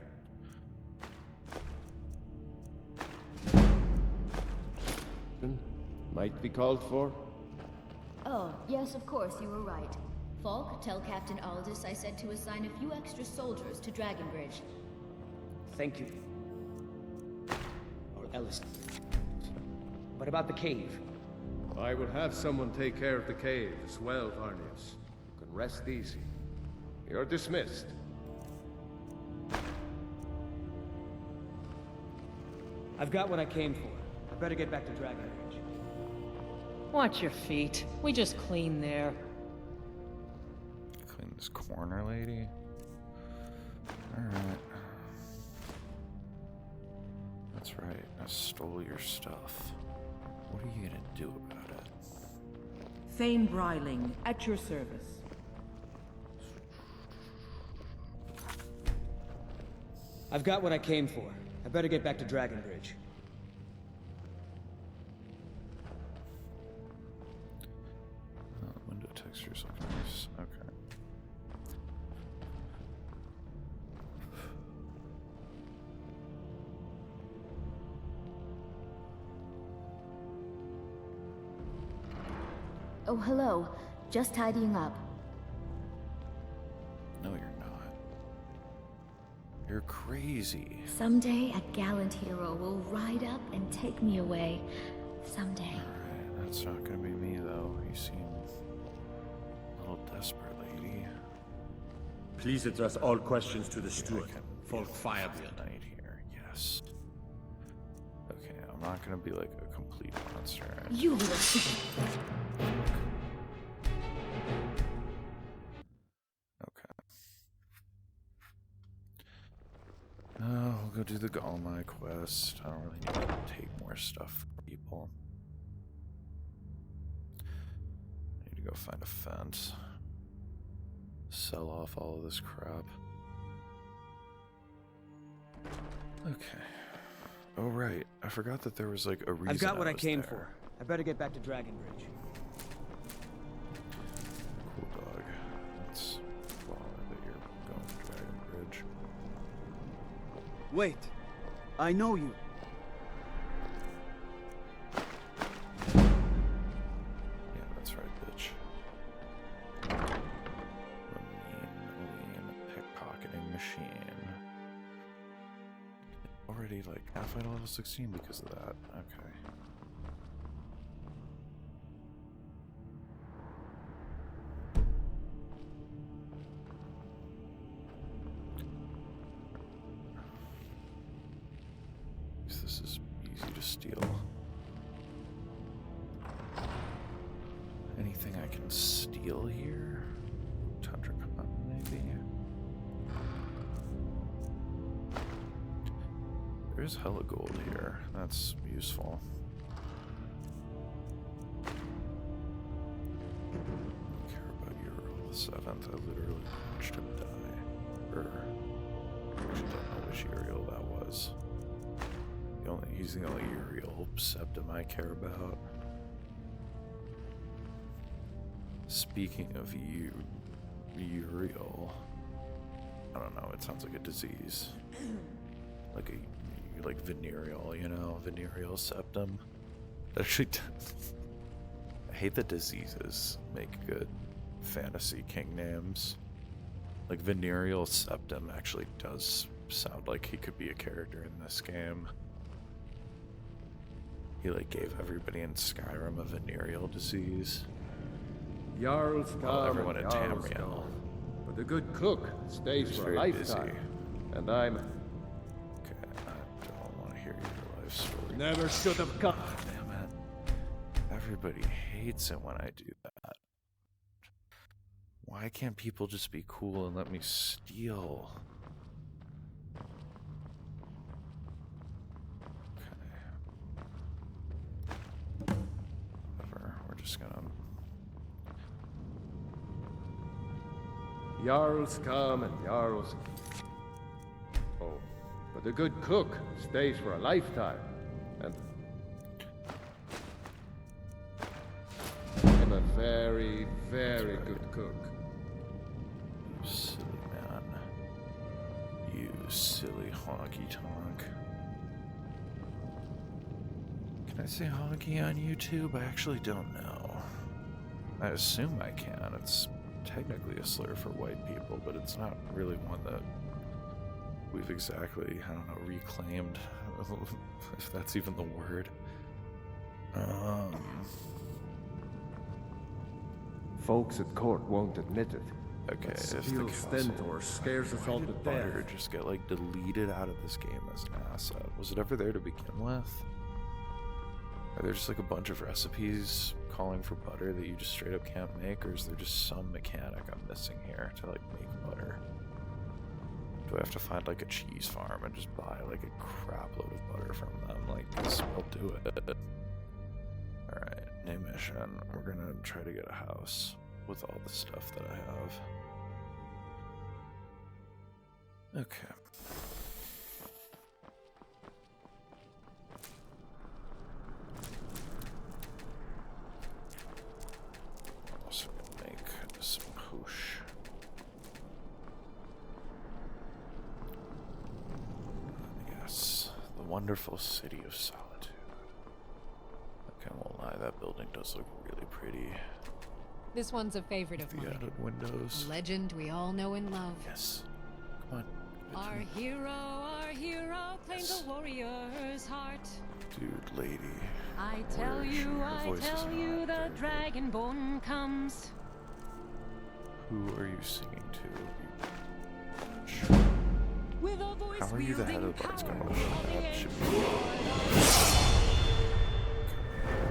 Might be called for. Oh, yes, of course, you were right. Falk, tell Captain Aldous I said to assign a few extra soldiers to Dragonbridge. Thank you. Or Ellis. What about the cave? I will have someone take care of the cave as well, Varnius. You can rest easy. You're dismissed. I've got what I came for. I better get back to Dragon Ridge. Watch your feet. We just cleaned there. Clean this corner, lady. Alright. That's right. I stole your stuff. What are you gonna do about it? Thane Bryling, at your service. I've got what I came for. I better get back to Dragon Bridge. Window textures look nice. Okay. Oh, hello. Just tidying up. No, you're not. You're crazy. Someday a gallant hero will ride up and take me away. Someday. Alright, that's not gonna be me though. You seem a little desperate, lady. Please address all questions to the steward. Falkreath tonight here. Yes. Okay, I'm not gonna be like a complete monster. You will see. We'll go do the Galmai quest. I don't really need to take more stuff from people. I need to go find a fence. Sell off all of this crap. Okay. Oh right, I forgot that there was like a reason. I've got what I came there. for. I better get back to Dragon Bridge. Cool dog. Let's follow that you're going to Dragon Bridge. Wait, I know you. Yeah, that's right, bitch. The mean pickpocketing machine. Already like halfway to level 16 because of that. Okay. This is easy to steal. Anything I can steal here? Tundra cotton, maybe? There's hella gold here. That's useful. I don't care about Uriel the 7th. I literally watched him die. I actually don't know which Uriel that was. He's the only Uriel septum I care about. Speaking of Uriel, I don't know, it sounds like a disease. Like venereal, you know, venereal septum. Actually, I hate that diseases make good fantasy king names. Like venereal septum actually does sound like he could be a character in this game. He like gave everybody in Skyrim a venereal disease. Jarl's Well, come everyone in and Jarl's Tamriel. gone. But the good cook stays He's for a very lifetime. busy. And I'm... Okay, I don't want to hear your life story. Never should have come. Oh, damn it. Everybody hates it when I do that. Why can't people just be cool and let me steal? Whatever, we're just gonna... Jarls come and Jarls... Oh, but the good cook stays for a lifetime. And... I'm a very, very good cook. You silly man. You silly honky-tonk. Can I say honky on YouTube? I actually don't know. I assume I can. It's technically a slur for white people, but it's not really one that we've exactly, I don't know, reclaimed, if that's even the word. Folks at court won't admit it, Okay, That if the steel castle... stentor scares us all to death. Butter just get like deleted out of this game as an asset. Was it ever there to begin with? Are there just like a bunch of recipes calling for butter that you just straight up can't make, or is there just some mechanic I'm missing here to like make butter? Do I have to find like a cheese farm and just buy like a crap load of butter from them? Like, I'll do it. Alright, new mission. We're gonna try to get a house with all the stuff that I have. Okay. I'm also gonna make some poosh. Yes, the wonderful city of solitude. Okay, I won't lie, that building does look really pretty. This one's a favorite of The mine. added windows. A legend we all know and love. Yes. Come on. Our hero claims a warrior's heart. Dude, lady. I tell you, the dragonborn comes. Who are you singing to? With a voice How are you the head of the Bard's Guild? That should be.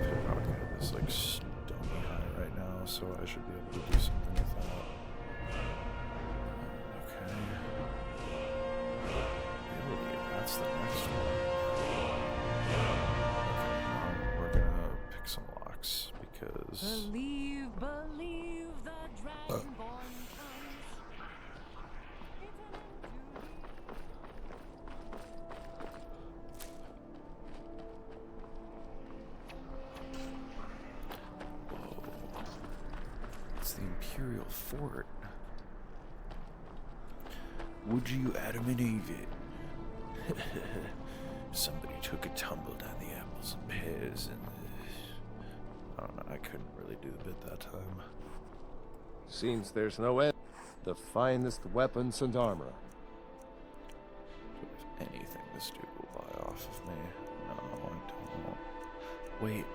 Pickpocket is like stony high right now, so I should be able to do something with that. Okay. Ability, that's the next one. Okay, we're gonna pick some locks because. Believe the dragonborn comes. It's the Imperial Fort. Would you Adam and Eve it? Somebody took a tumble down the apples and pears and I don't know, I couldn't really do the bit that time. Seems there's no end. The finest weapons and armor. If anything, this dude will buy off of me. No, I don't. Wait.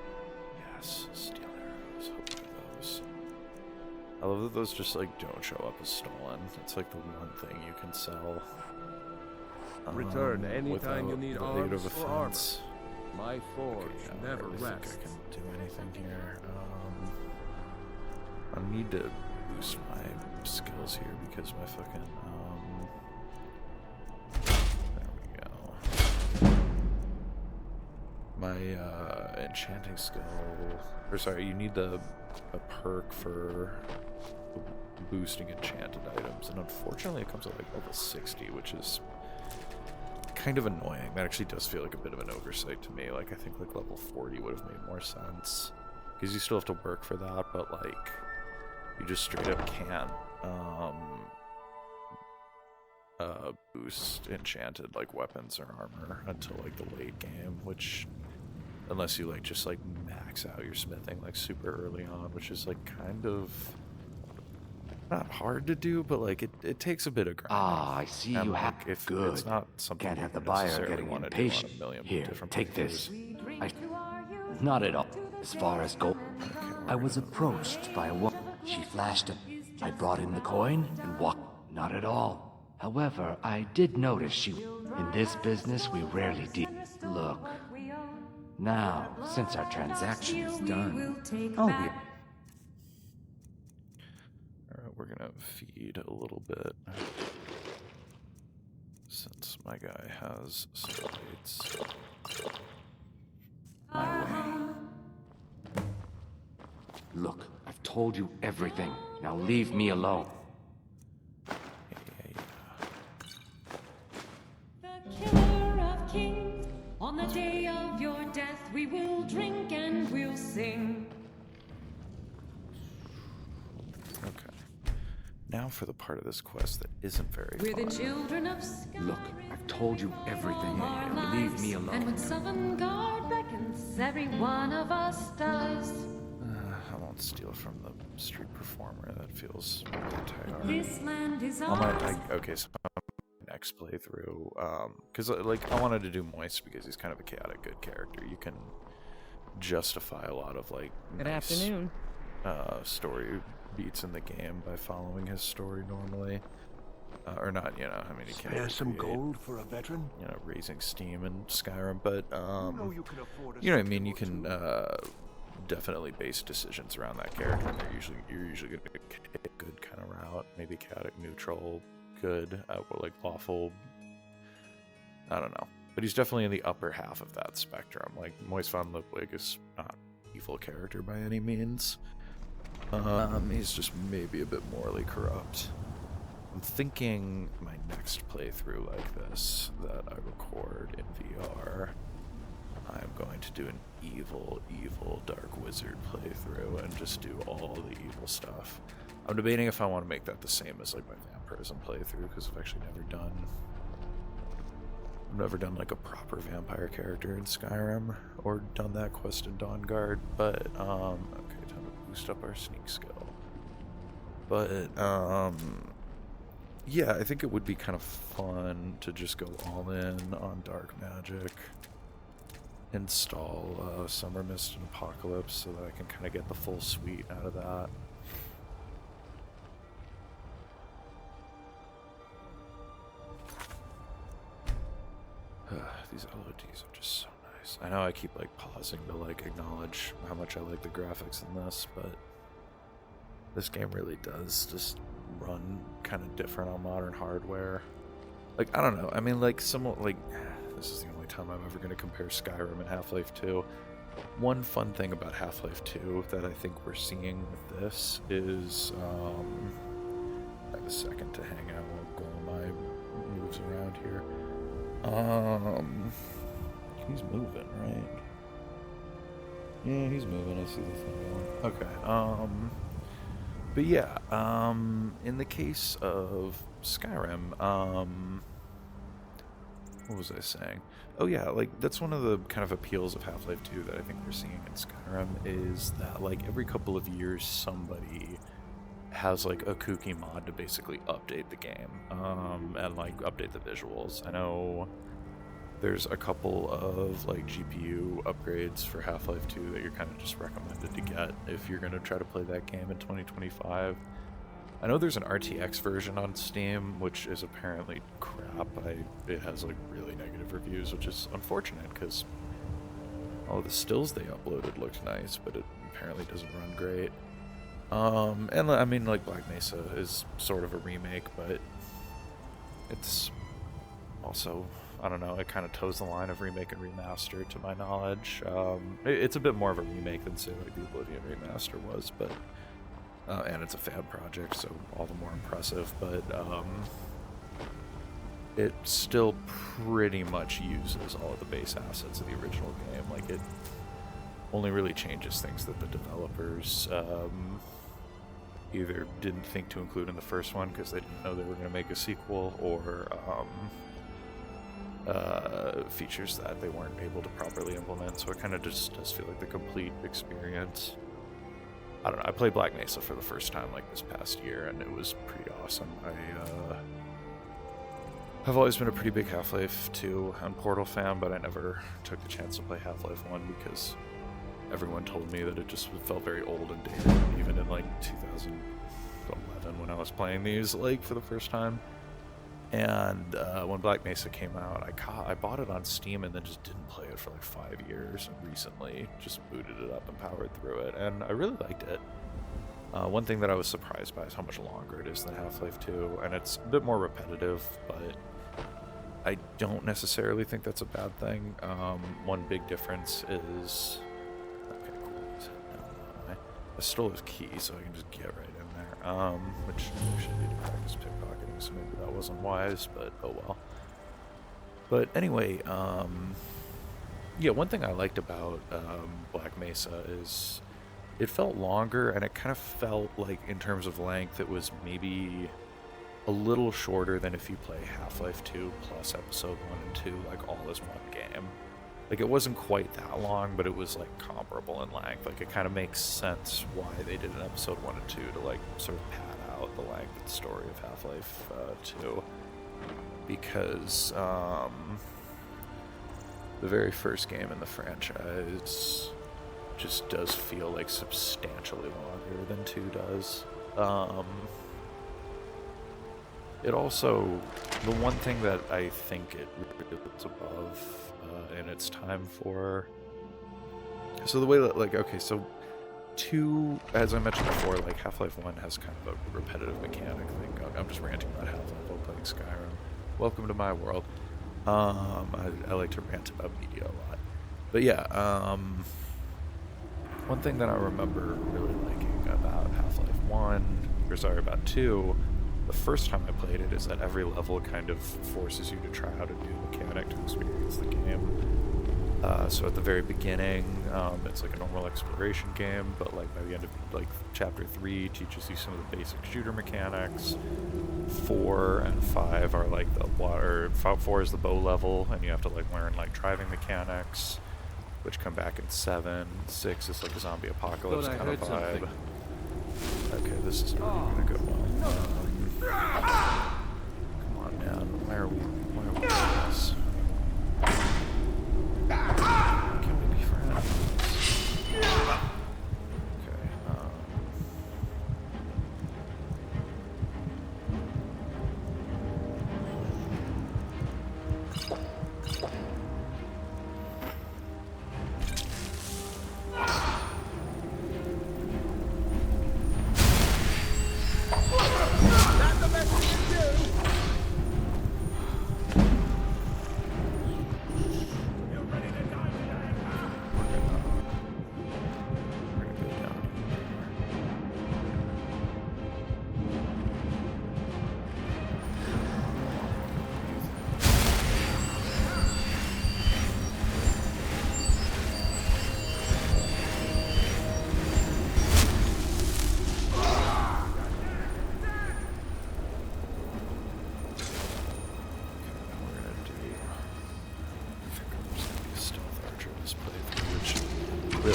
Yes, steel arrows. Hopefully those. I love that those just like don't show up as stolen. It's like the one thing you can sell. Return anytime you need without arms of or armor. offense. My forge Okay, never I really think rests. I can do anything here. I need to boost my skills here because my fucking there we go. My enchanting skill, or sorry, you need a perk for boosting enchanted items, and unfortunately it comes at like level 60, which is kind of annoying. That actually does feel like a bit of an oversight to me. Like, I think like level 40 would have made more sense, because you still have to work for that, but like you just straight up can't boost enchanted like weapons or armor until like the late game, which unless you like just like max out your smithing like super early on, which is like kind of not hard to do, but like it takes a bit of grinding. Ah, I see and, you like, have. if Good. it's not something Can't you have the buyer necessarily getting want to do on impatient. a million Here, different take this. playthroughs. Not at all. As far as gold, I was approached by a woman. She flashed him. I brought him the coin and walked. Not at all. However, I did notice she. In this business, we rarely deal. Look. Now, since our transaction is done, I'll be. Alright, we're gonna feed a little bit. Since my guy has some weights. My way. Look, I've told you everything. Now leave me alone. The killer of kings. On the day of your death, we will drink and we'll sing. Okay. Now for the part of this quest that isn't very We're fun. the children of Skyrim. Look, I've told you everything. Now leave me And alone. when Sovngarde beckons, every one of us dies. I won't steal from the street performer. That feels anti-art. This land is ours. Okay, so next playthrough, because like I wanted to do Moist because he's kind of a chaotic good character. You can justify a lot of like Good nice afternoon. story beats in the game by following his story normally. Or not, you know, I mean, you can't Spare some recreate, gold for a veteran? you know, raising steam in Skyrim, but, you can afford a you know what I mean, you can, definitely base decisions around that character, and you're usually gonna get a good kind of route, maybe chaotic, neutral, good, or like lawful, I don't know. But he's definitely in the upper half of that spectrum. Like, Moist von Lipwig is not an evil character by any means. He's just maybe a bit morally corrupt. I'm thinking my next playthrough like this that I record in VR, I'm going to do an evil Dark Wizard playthrough and just do all the evil stuff. I'm debating if I want to make that the same as like my vampirism playthrough, because I've actually never done like a proper vampire character in Skyrim, or done that quest in Dawnguard, but okay, time to boost up our sneak skill. But yeah, I think it would be kind of fun to just go all in on dark magic, install Summer Mist and Apocalypse so that I can kind of get the full suite out of that. These LODs are just so nice. I know I keep like pausing to like acknowledge how much I like the graphics in this, but this game really does just run kind of different on modern hardware. Like, I don't know, I mean, like, somewhat, like, this is the only time I'm ever going to compare Skyrim and Half-Life 2. One fun thing about Half-Life 2 that I think we're seeing with this is, I have a second to hang out while going my moves around here. He's moving, right? Yeah, he's moving, I see the thing going. Okay, but yeah, in the case of Skyrim, what was I saying? Oh yeah, like, that's one of the kind of appeals of Half-Life 2 that I think we're seeing in Skyrim, is that, like, every couple of years somebody has, like, a kooky mod to basically update the game, and, like, update the visuals. I know there's a couple of, like, GPU upgrades for Half-Life 2 that you're kind of just recommended to get if you're going to try to play that game in 2025. I know there's an RTX version on Steam, which is apparently crap. It has, like, really negative reviews, which is unfortunate, because all the stills they uploaded looked nice, but it apparently doesn't run great. And, I mean, like, Black Mesa is sort of a remake, but it's also, I don't know, it kind of toes the line of remake and remaster, to my knowledge. It's a bit more of a remake than, say, like, the Oblivion remaster was, but and it's a fan project, so all the more impressive, but it still pretty much uses all of the base assets of the original game. Like, it only really changes things that the developers either didn't think to include in the first one because they didn't know they were going to make a sequel, or features that they weren't able to properly implement, so it kind of just does feel like the complete experience. I don't know, I played Black Mesa for the first time, like, this past year, and it was pretty awesome. I've always been a pretty big Half-Life 2 and Portal fan, but I never took the chance to play Half-Life 1 because everyone told me that it just felt very old and dated, even in, like, 2011 when I was playing these, like, for the first time. And when Black Mesa came out, I bought it on Steam and then just didn't play it for like 5 years, and recently just booted it up and powered through it, and I really liked it. One thing that I was surprised by is how much longer it is than Half-Life 2, and it's a bit more repetitive, but I don't necessarily think that's a bad thing. One big difference is... Okay, cool. I stole his key, so I can just get right in there, which I should need to practice pickpocketing, so maybe that wasn't wise, but oh well. But anyway, yeah, one thing I liked about Black Mesa is it felt longer, and it kind of felt like, in terms of length, it was maybe a little shorter than if you play Half-Life 2 plus Episode 1 and 2, like, all as one game. Like, it wasn't quite that long, but it was, like, comparable in length. Like, it kind of makes sense why they did an Episode 1 and 2 to, like, sort of pad out the length and story of Half-Life 2. Because, the very first game in the franchise just does feel like substantially longer than 2 does. It also, the one thing that I think it really is above in its time for, so the way that, like, okay, so 2, as I mentioned before, like Half-Life 1 has kind of a repetitive mechanic thing. I'm just ranting about Half-Life while playing Skyrim. Welcome to my world. I like to rant about media a lot. But yeah, one thing that I remember really liking about Half-Life 1, or sorry, about 2, the first time I played it, is that every level kind of forces you to try out a new mechanic to experience the game. So at the very beginning, it's like a normal exploration game, but like by the end of like chapter 3 teaches you some of the basic shooter mechanics. 4 and 5 are like the water. 4 is the bow level, and you have to like learn like driving mechanics, which come back in 7. 6 is like a zombie apocalypse kind of vibe. Okay, this is not even gonna go well. Come on, man. Why are we doing this? Can we be friends? Okay,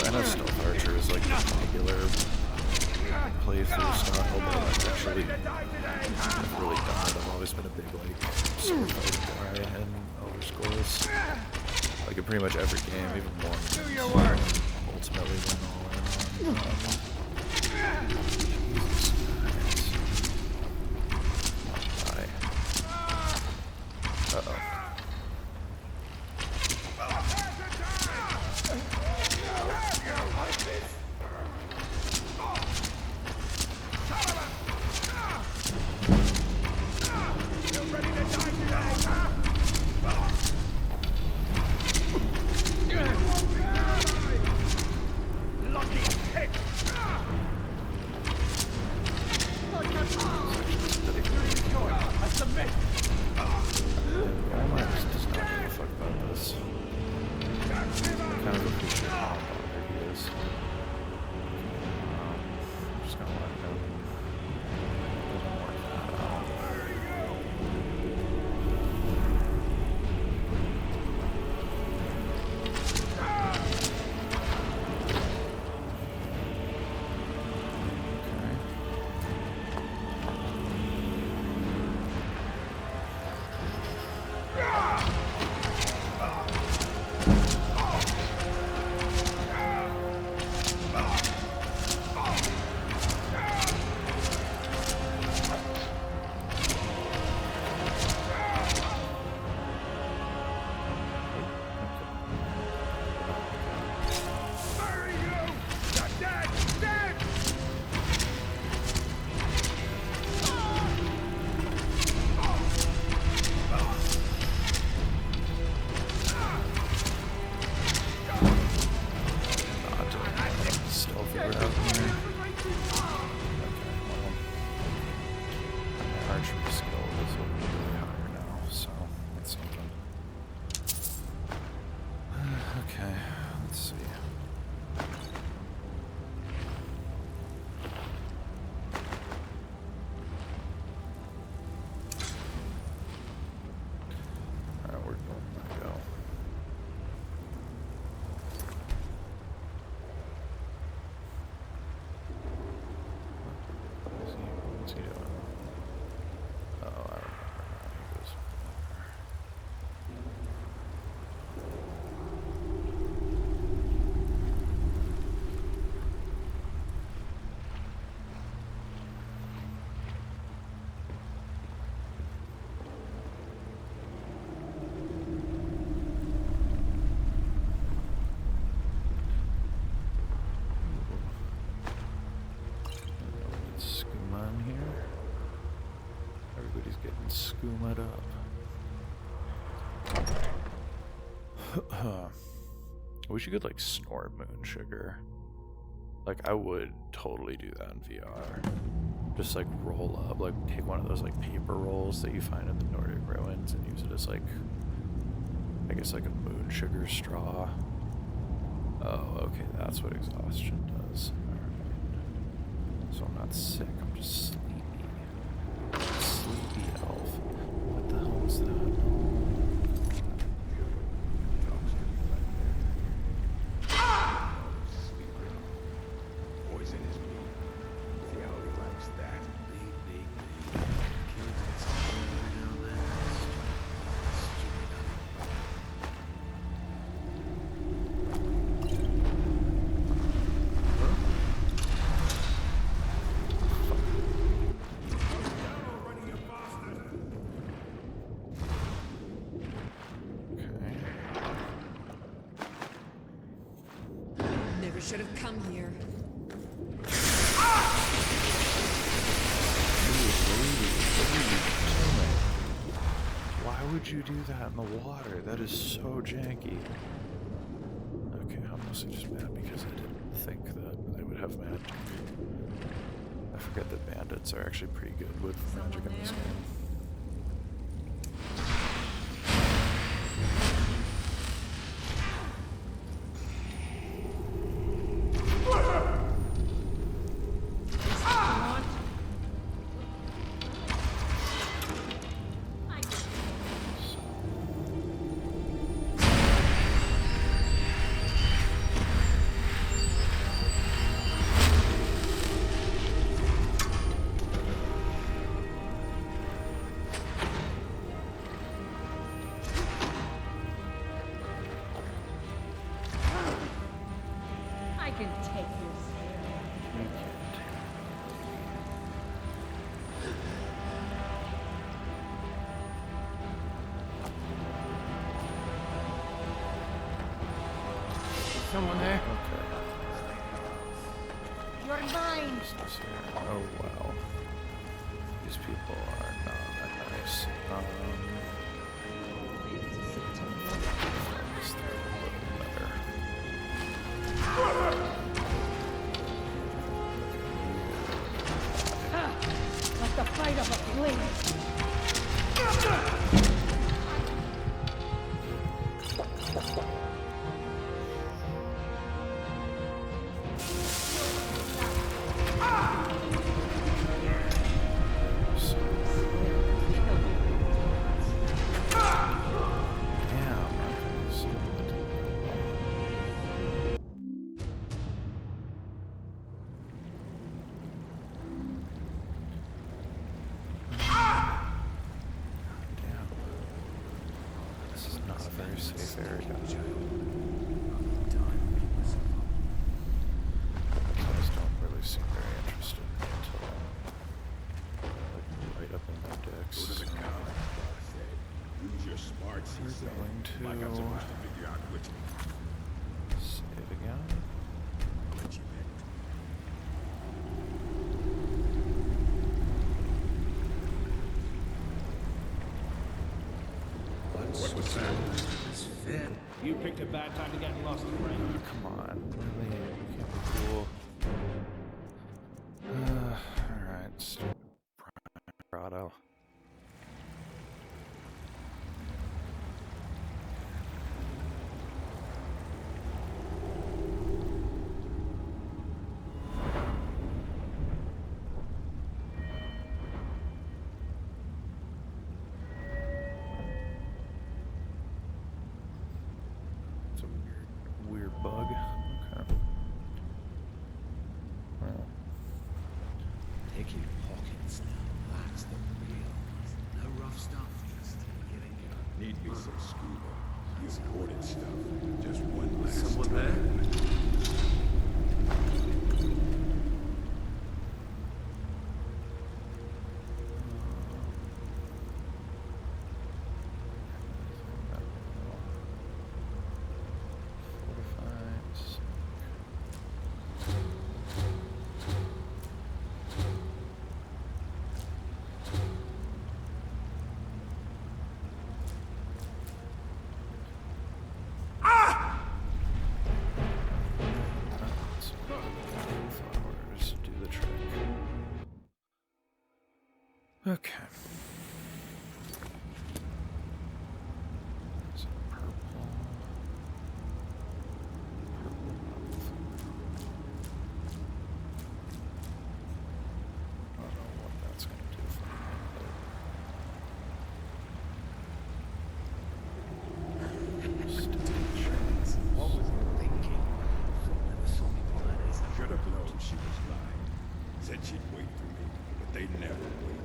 I know Stealth Archer is like the popular playthrough style, but I've actually never really done it. I've always been a big like sword fighting guy in Elder Scrolls. Like in pretty much every game, even more. Ultimately went all in on. Jesus Christ. Uh-oh. Everybody's getting skoomed up. I wish you could like snort moon sugar. Like I would totally do that in VR. Just like roll up, like take one of those like paper rolls that you find in the Nordic ruins and use it as like, I guess like a moon sugar straw. Oh, okay, that's what exhaustion does. Alright. So I'm not sick, I'm just sleepy. Sleepy elf. What the hell is that? Should have come here. Why would you do that in the water? That is so janky. Okay, I'm mostly just mad because I didn't think that they would have magic. I forget that bandits are actually pretty good with magic in this game. Someone there? Okay. You're mine. Oh wow. These people are not nice. This through a little better. Like the fight of a blade. What was that? You picked a bad time to get lost in rain. Come on, really? You can't be cool. Alright, stupid Grotto. Okay. Is it purple? Purple mouth. I don't know what that's going to do for me, but... What was he thinking? Should have known she was lying. Said she'd wait for me, but they'd never wait.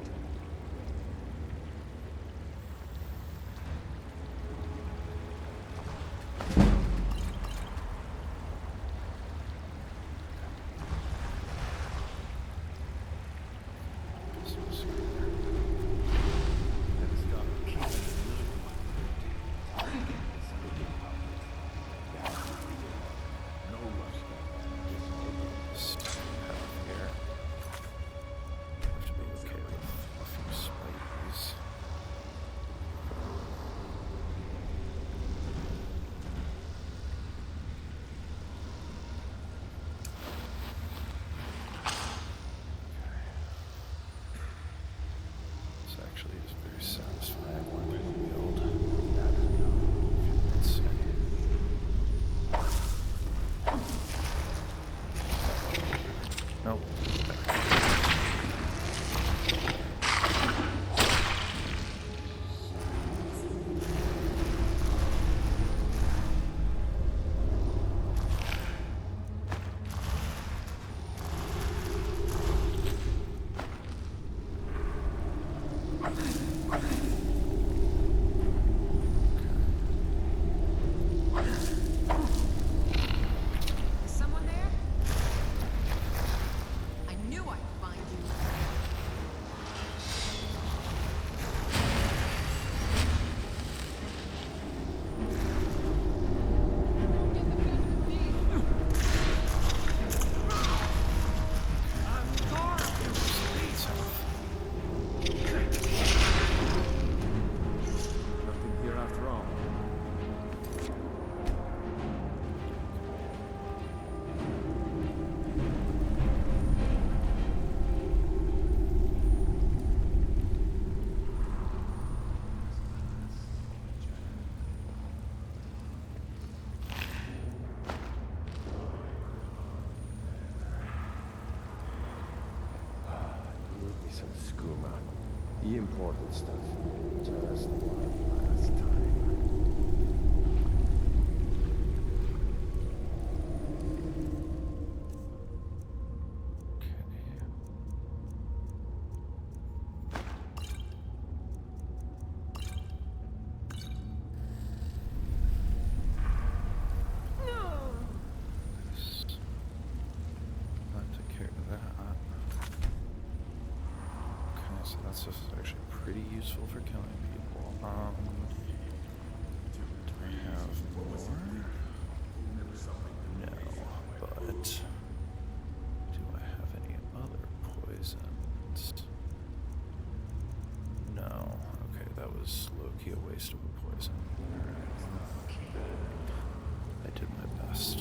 Actually is very satisfying when we build. Let's see. Nope. Some skooma. The important stuff. Just one last time. So that's just actually pretty useful for killing people. Do I have more? No, but do I have any other poisons? No. Okay, that was low-key a waste of a poison. I did my best.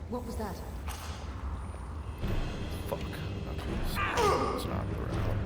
What was that? Fuck. It's not the route.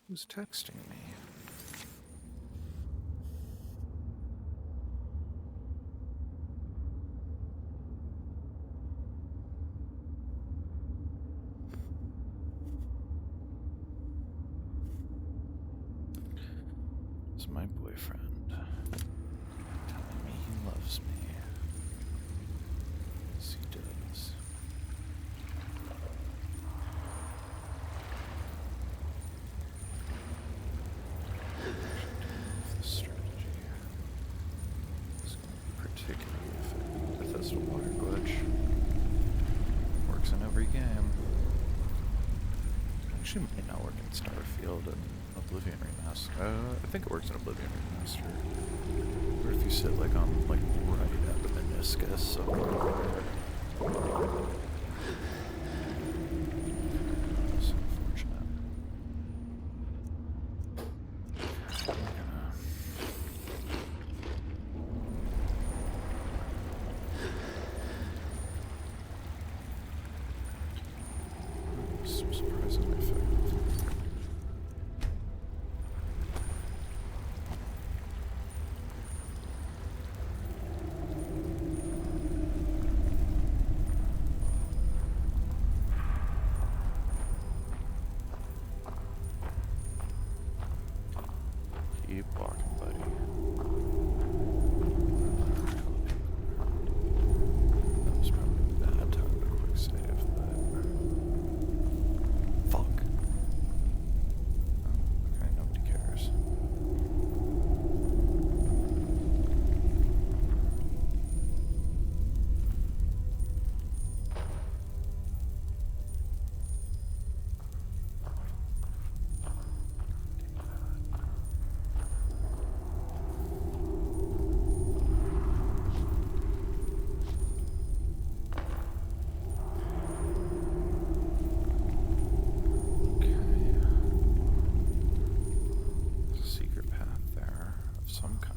Who's texting me? It's my boyfriend telling me he loves me. Yes, he does. The strategy is going to be particularly effective. Bethesda water glitch works in every game. Actually, might not work in Starfield and Oblivion Remaster. I think it works in Oblivion Remaster. Or if you sit like on like right at the meniscus, so that's unfortunate. Surprisingly effective. Keep walking, buddy. That was probably a bad time to quick save, but fuck. Oh, okay, nobody cares. Secret path there of some kind.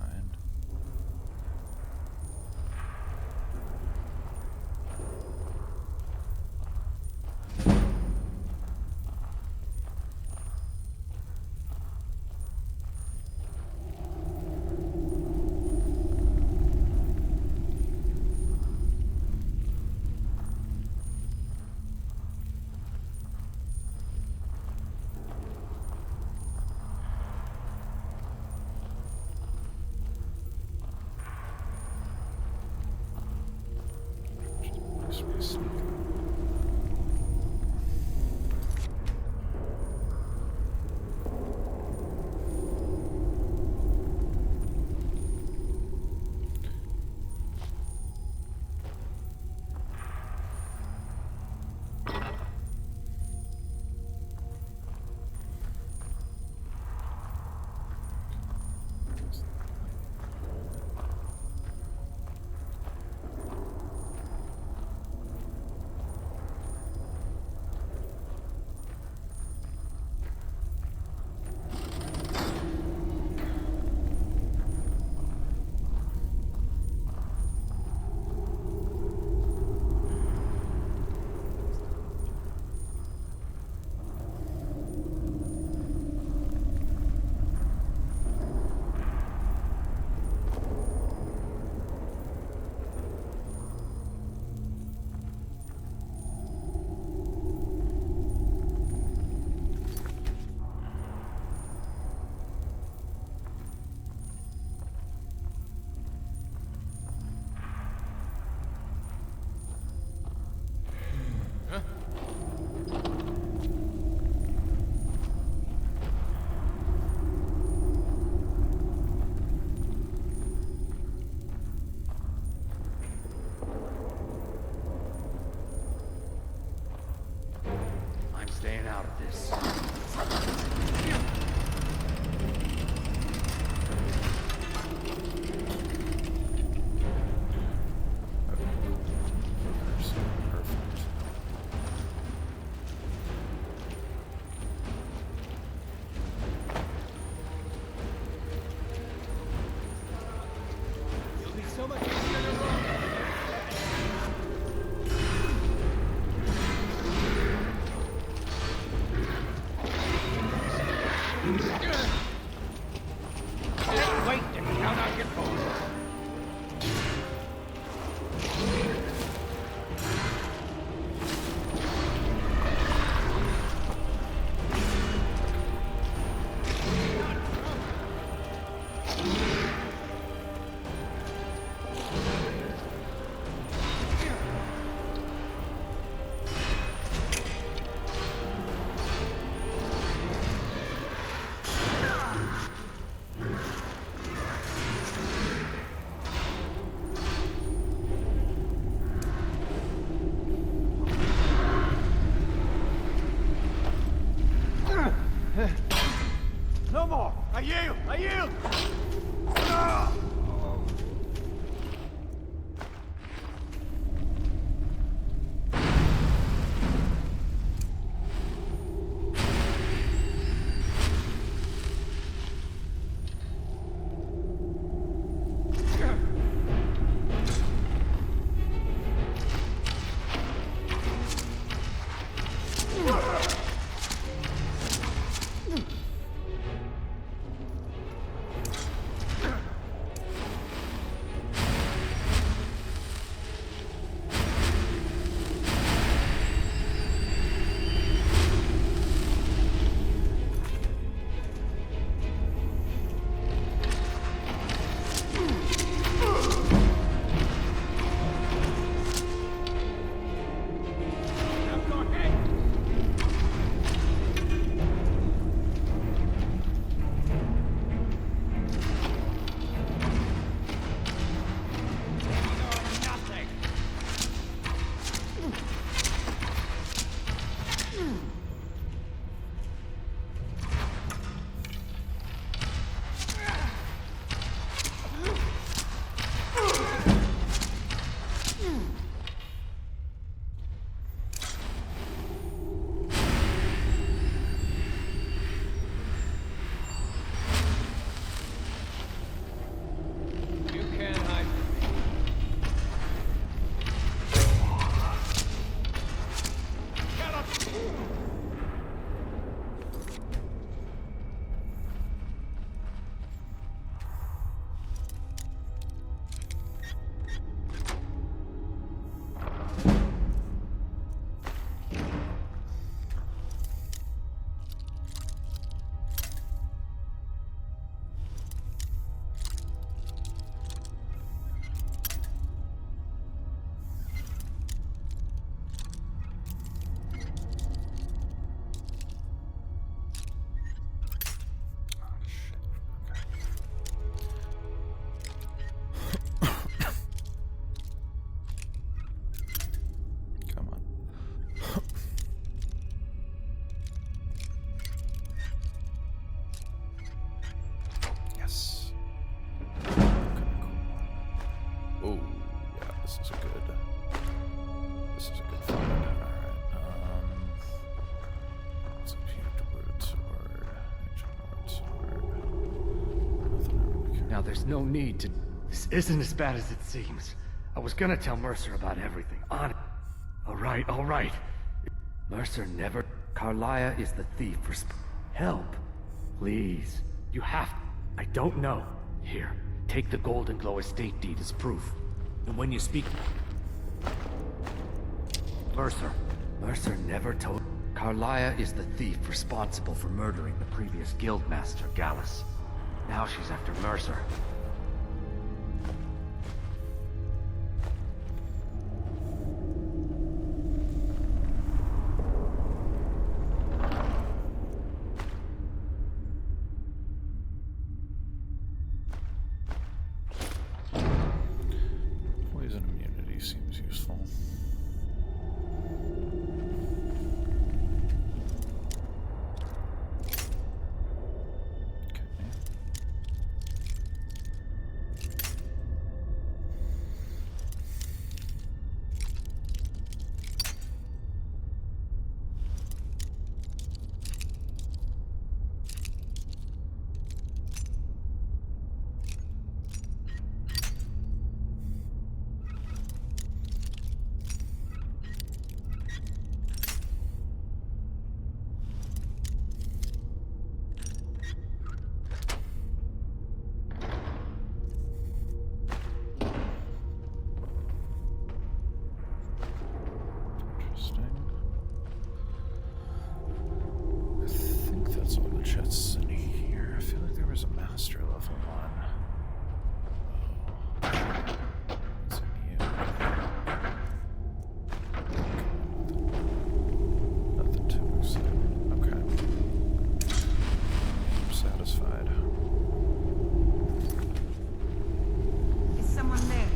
there's no need to... This isn't as bad as it seems. I was gonna tell Mercer about everything. All right. Mercer never... Carlia is the thief for help. Please. You have... I don't know. Here, take the Golden Glow estate deed as proof. And when you speak... Mercer never told... Carlia is the thief responsible for murdering the previous guildmaster, Gallus. Now she's after Mercer. Poison immunity seems useful. Chests in here. I feel like there was a master level one. What's in here? Nothing too exciting. Okay. I'm satisfied. Is someone there?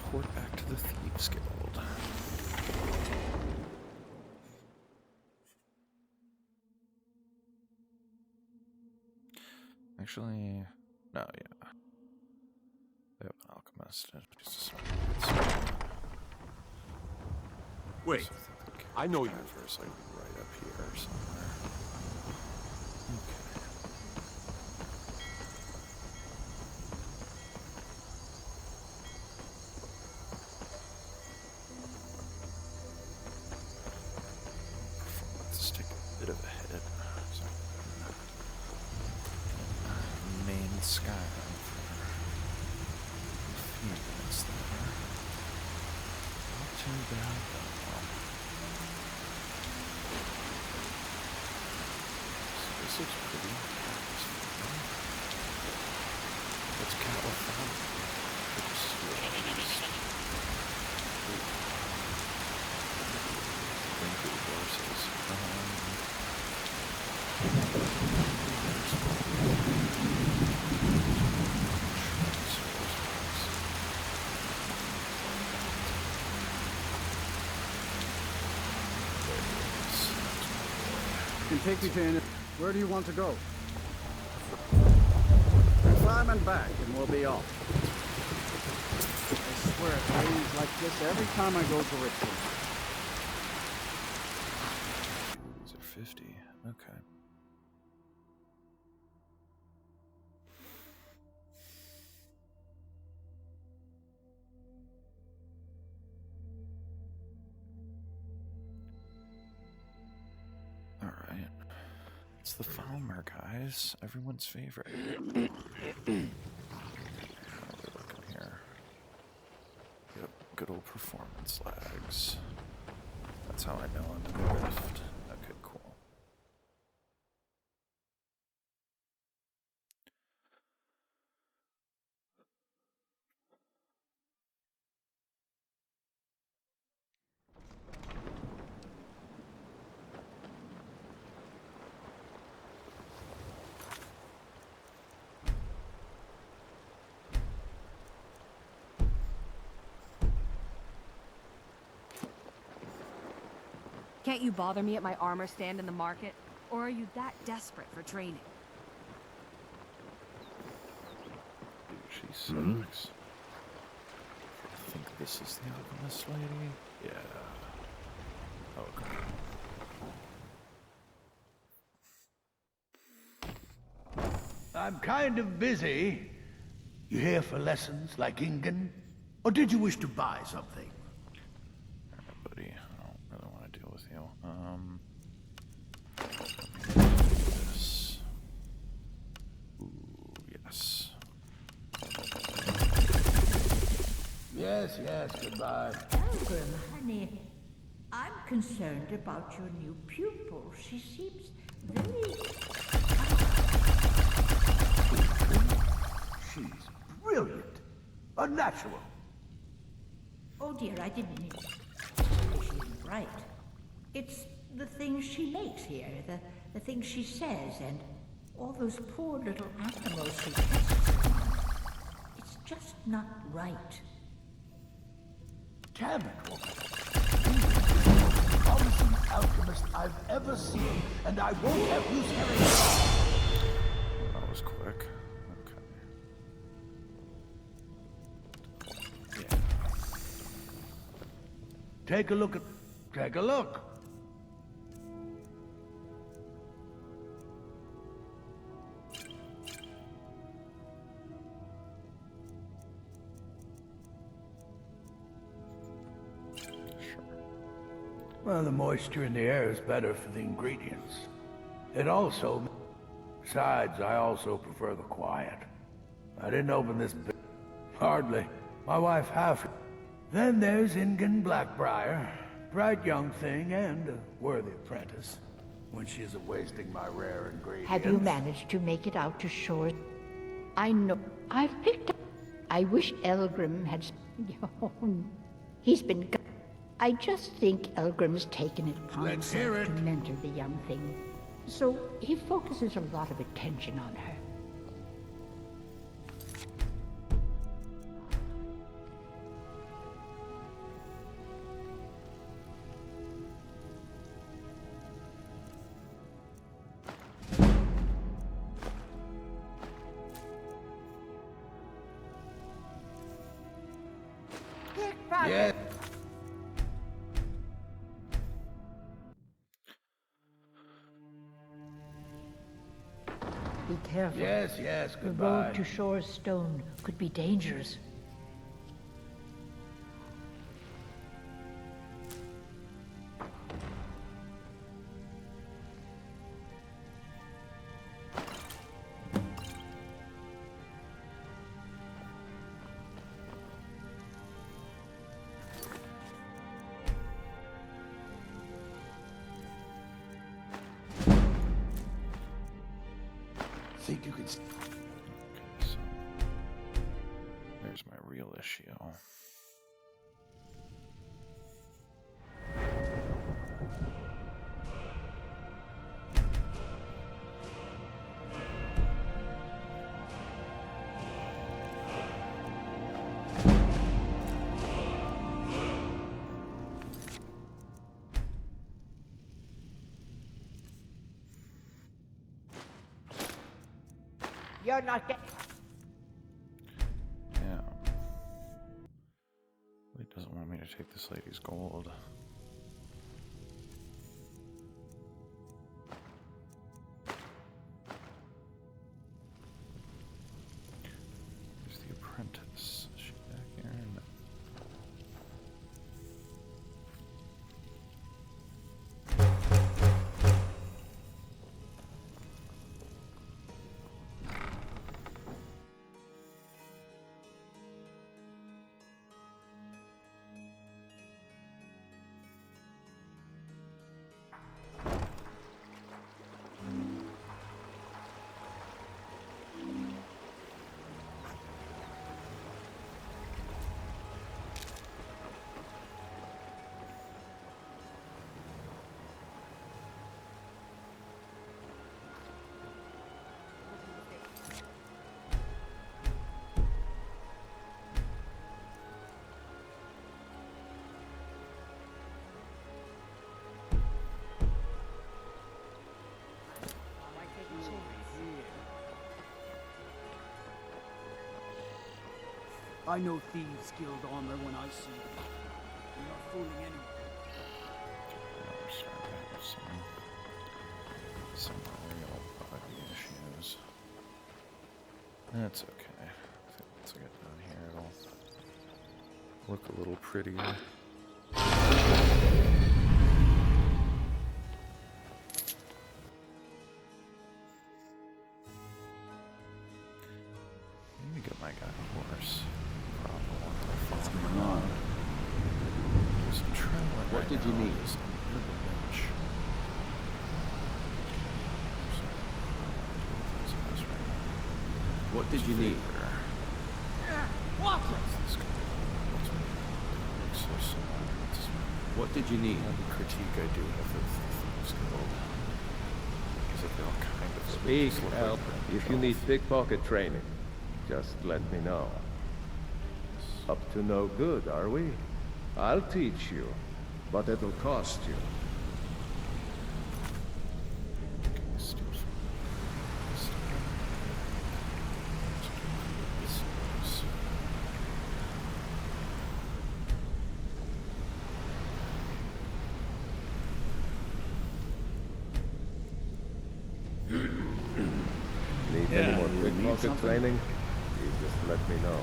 Report back to the Thieves Guild. Actually, no, yeah. They have an alchemist. Wait, I know you. First, like right up here somewhere. Okay. Let's take a bit of a hit. So, main Skyrim for a few minutes there. Not too bad though. So this looks pretty. Let's count with that. Wrinkled horses. take you to any... Where do you want to go? Climb and back, and we'll be off. I swear it rains like this every time I go to Richmond. These are 50. Okay. All right. It's the Falmer, guys. Everyone's favorite. Here. Yep, good old performance lags. That's how I know I'm in the rift. Okay, cool. Can't you bother me at my armor stand in the market? Or are you that desperate for training? Dude, she sucks. I think this is the alchemist lady. Yeah. Okay. I'm kind of busy. You here for lessons like Ingen? Or did you wish to buy something? Buddy, I don't really want to deal with you. This. Ooh, yes. Yes, goodbye. Elgrim, honey, I'm concerned about your new pupil. She seems very... She's brilliant. A natural. Oh dear, I didn't mean... She isn't right. It's the things she makes here, the things she says, and all those poor little animals she tests on. It's just not right. Damn it, woman. He's the most promising alchemist I've ever seen, and I won't have you scaring me. That was quick. Okay. Yeah. Take a look. Well, the moisture in the air is better for the ingredients. It also... Besides, I also prefer the quiet. I didn't open this bit. Hardly. My wife half... Then there's Ingen Blackbriar. Bright young thing and a worthy apprentice. When she isn't wasting my rare ingredients. Have you managed to make it out to shore? I know. I've picked up... I wish Elgrim had... He's been... I just think Elgrim's taken it upon himself to mentor the young thing. So he focuses a lot of attention on her. Yeah. Be careful. Yes, The goodbye. road to Shore's Stone could be dangerous. Think you can... Okay, so there's my real issue. You're not getting... Yeah. He doesn't want me to take this lady's gold. There's the apprentice. Is she back here? No. I know thieves' guild armor when I see it. You're not fooling anyone. We're starting to have some real body issues. That's okay. I think once I get down here, it'll look a little prettier. I need to get my guy a horse. What's going on? What did you need? What did you need? What did you need? The critique I do have of the Thieves Guild is that they're all kind of... Speak, help. If you need pickpocket training, just let me know. Up to no good, are we? I'll teach you, but it'll cost you. Need any more pickpocket training? You just let me know.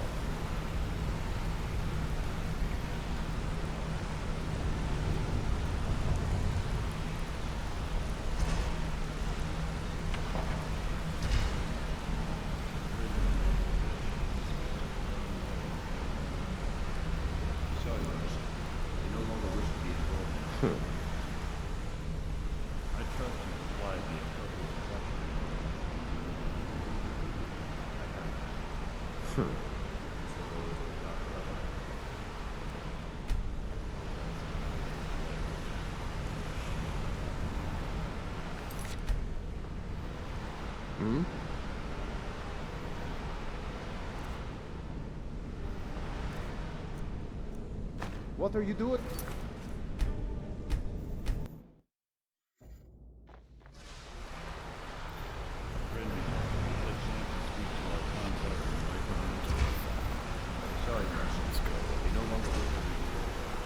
What are you doing? Sorry, let's go. We no longer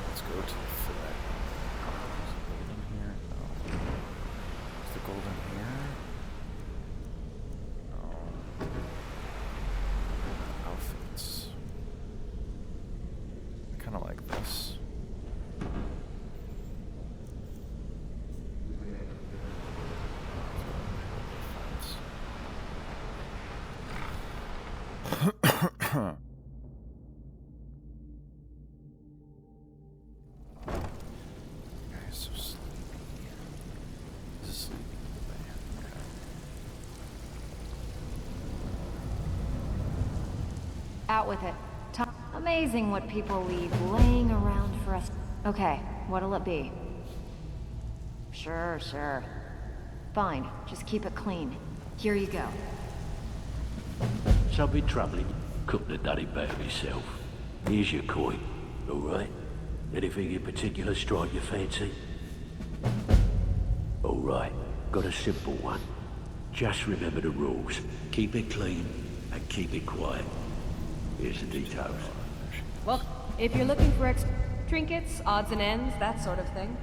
let's go to the Folley. Is the gold in here? No. Is the gold in here? No. Outfits. I kind of like this. So sleepy. He's a sleepy boy. Okay. Out with it. Amazing what people leave laying around for us. Okay, what'll it be? Sure. Fine, just keep it clean. Here you go. So be troubling. Cook the dirty bag of yourself. Here's your coin. All right? Anything in particular strike your fancy? All right, got a simple one. Just remember the rules. Keep it clean and keep it quiet. Here's the details. Well, if you're looking for trinkets, odds and ends, that sort of thing.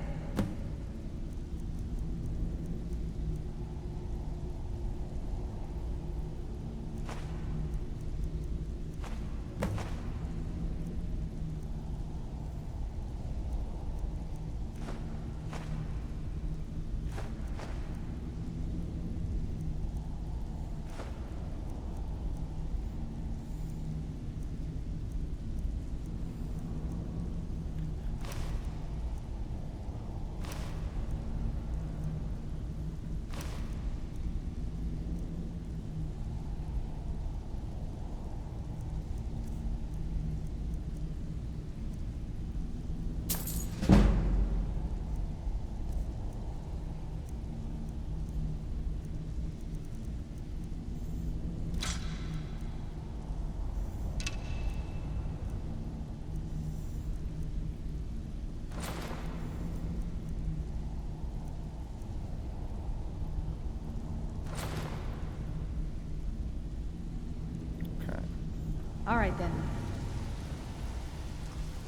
All right, then.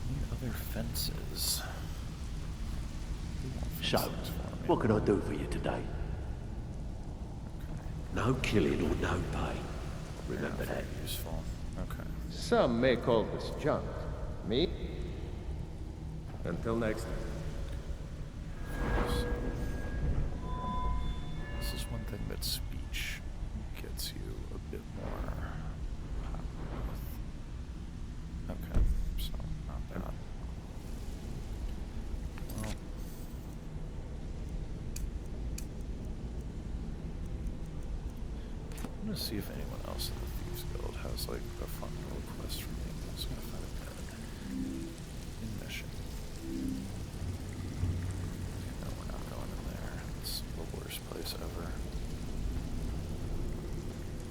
Any other fences? So, what can I do for you today? No killing or no pay. Remember that. Useful. Okay. Some may call this junk. Me? Until next time. This is one thing that speech gets you a bit more popular with. Okay, so not bad. Well, I'm gonna see if anyone else in the Thieves Guild has like a fun little quest for me. I'm just gonna find a bed in mission. No, we're not going in there. It's the worst place ever.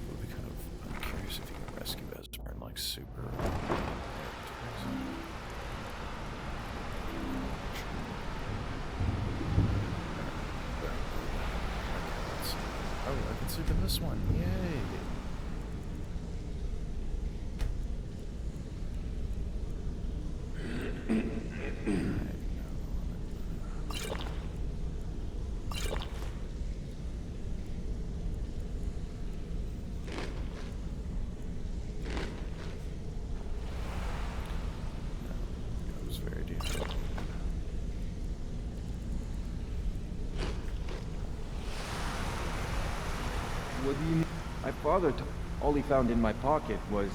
Would be kind of. I'm curious if you can rescue Esper in like super. Oh, I can sleep in this one. Yay! That was very deep. What do you mean? My father told all he found in my pocket was...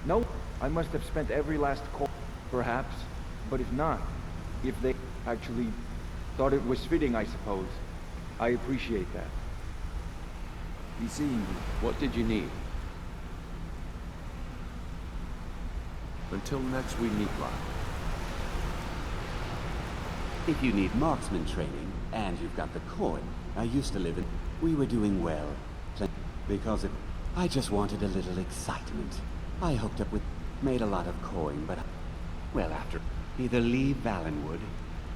No, I must have spent every last coin, perhaps. But if not, if they actually thought it was fitting, I suppose. I appreciate that. Be seeing you. What did you need? Until next we meet, Locke. If you need marksman training, and you've got the coin, I used to live in... We were doing well. Because I just wanted a little excitement. I hooked up with... Made a lot of coin, but... Well, after... Either leave Valenwood,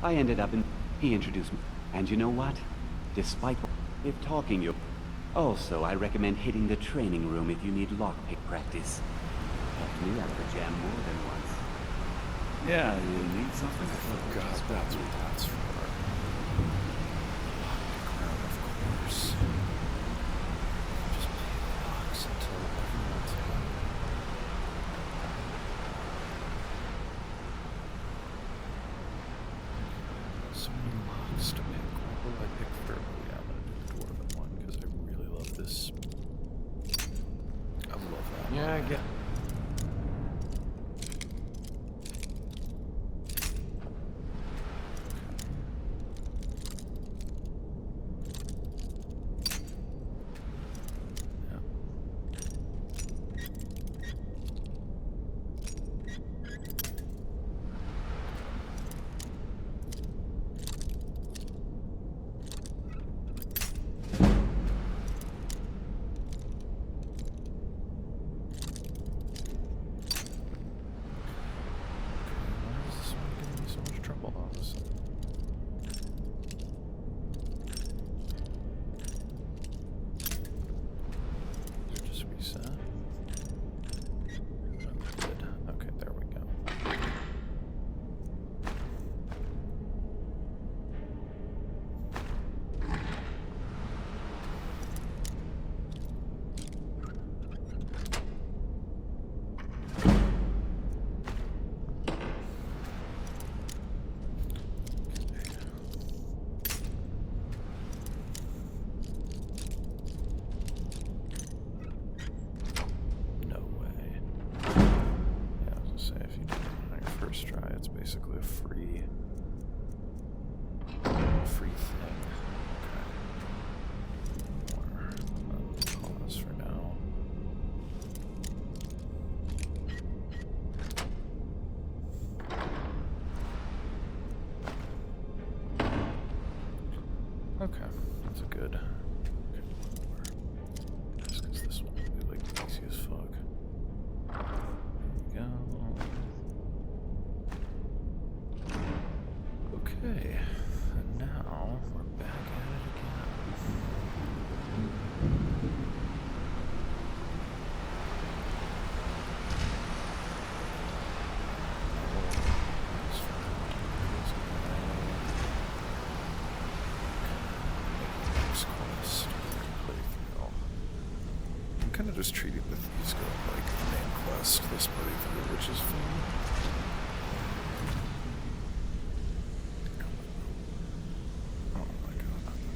I ended up in... He introduced me. And you know what? Despite... If talking you... Also, I recommend hitting the training room if you need lockpick practice. Helped me out the jam more than once. Yeah, you need something? I forgot that's what that's for. Of course. Just pay the box until everyone's in. So many locks to pick. What will I pick for? Oh yeah, I'm gonna do the dwarven one because I really love this. I love that. Yeah, I get... first try. It's basically a free thing. Okay. Pause for now. Okay, that's a good. Okay, just because this one will be like easy as fuck. There we go. Okay, and now we're back at it again. I'm kind of just treating these going like the main quest this playthrough, which is fun.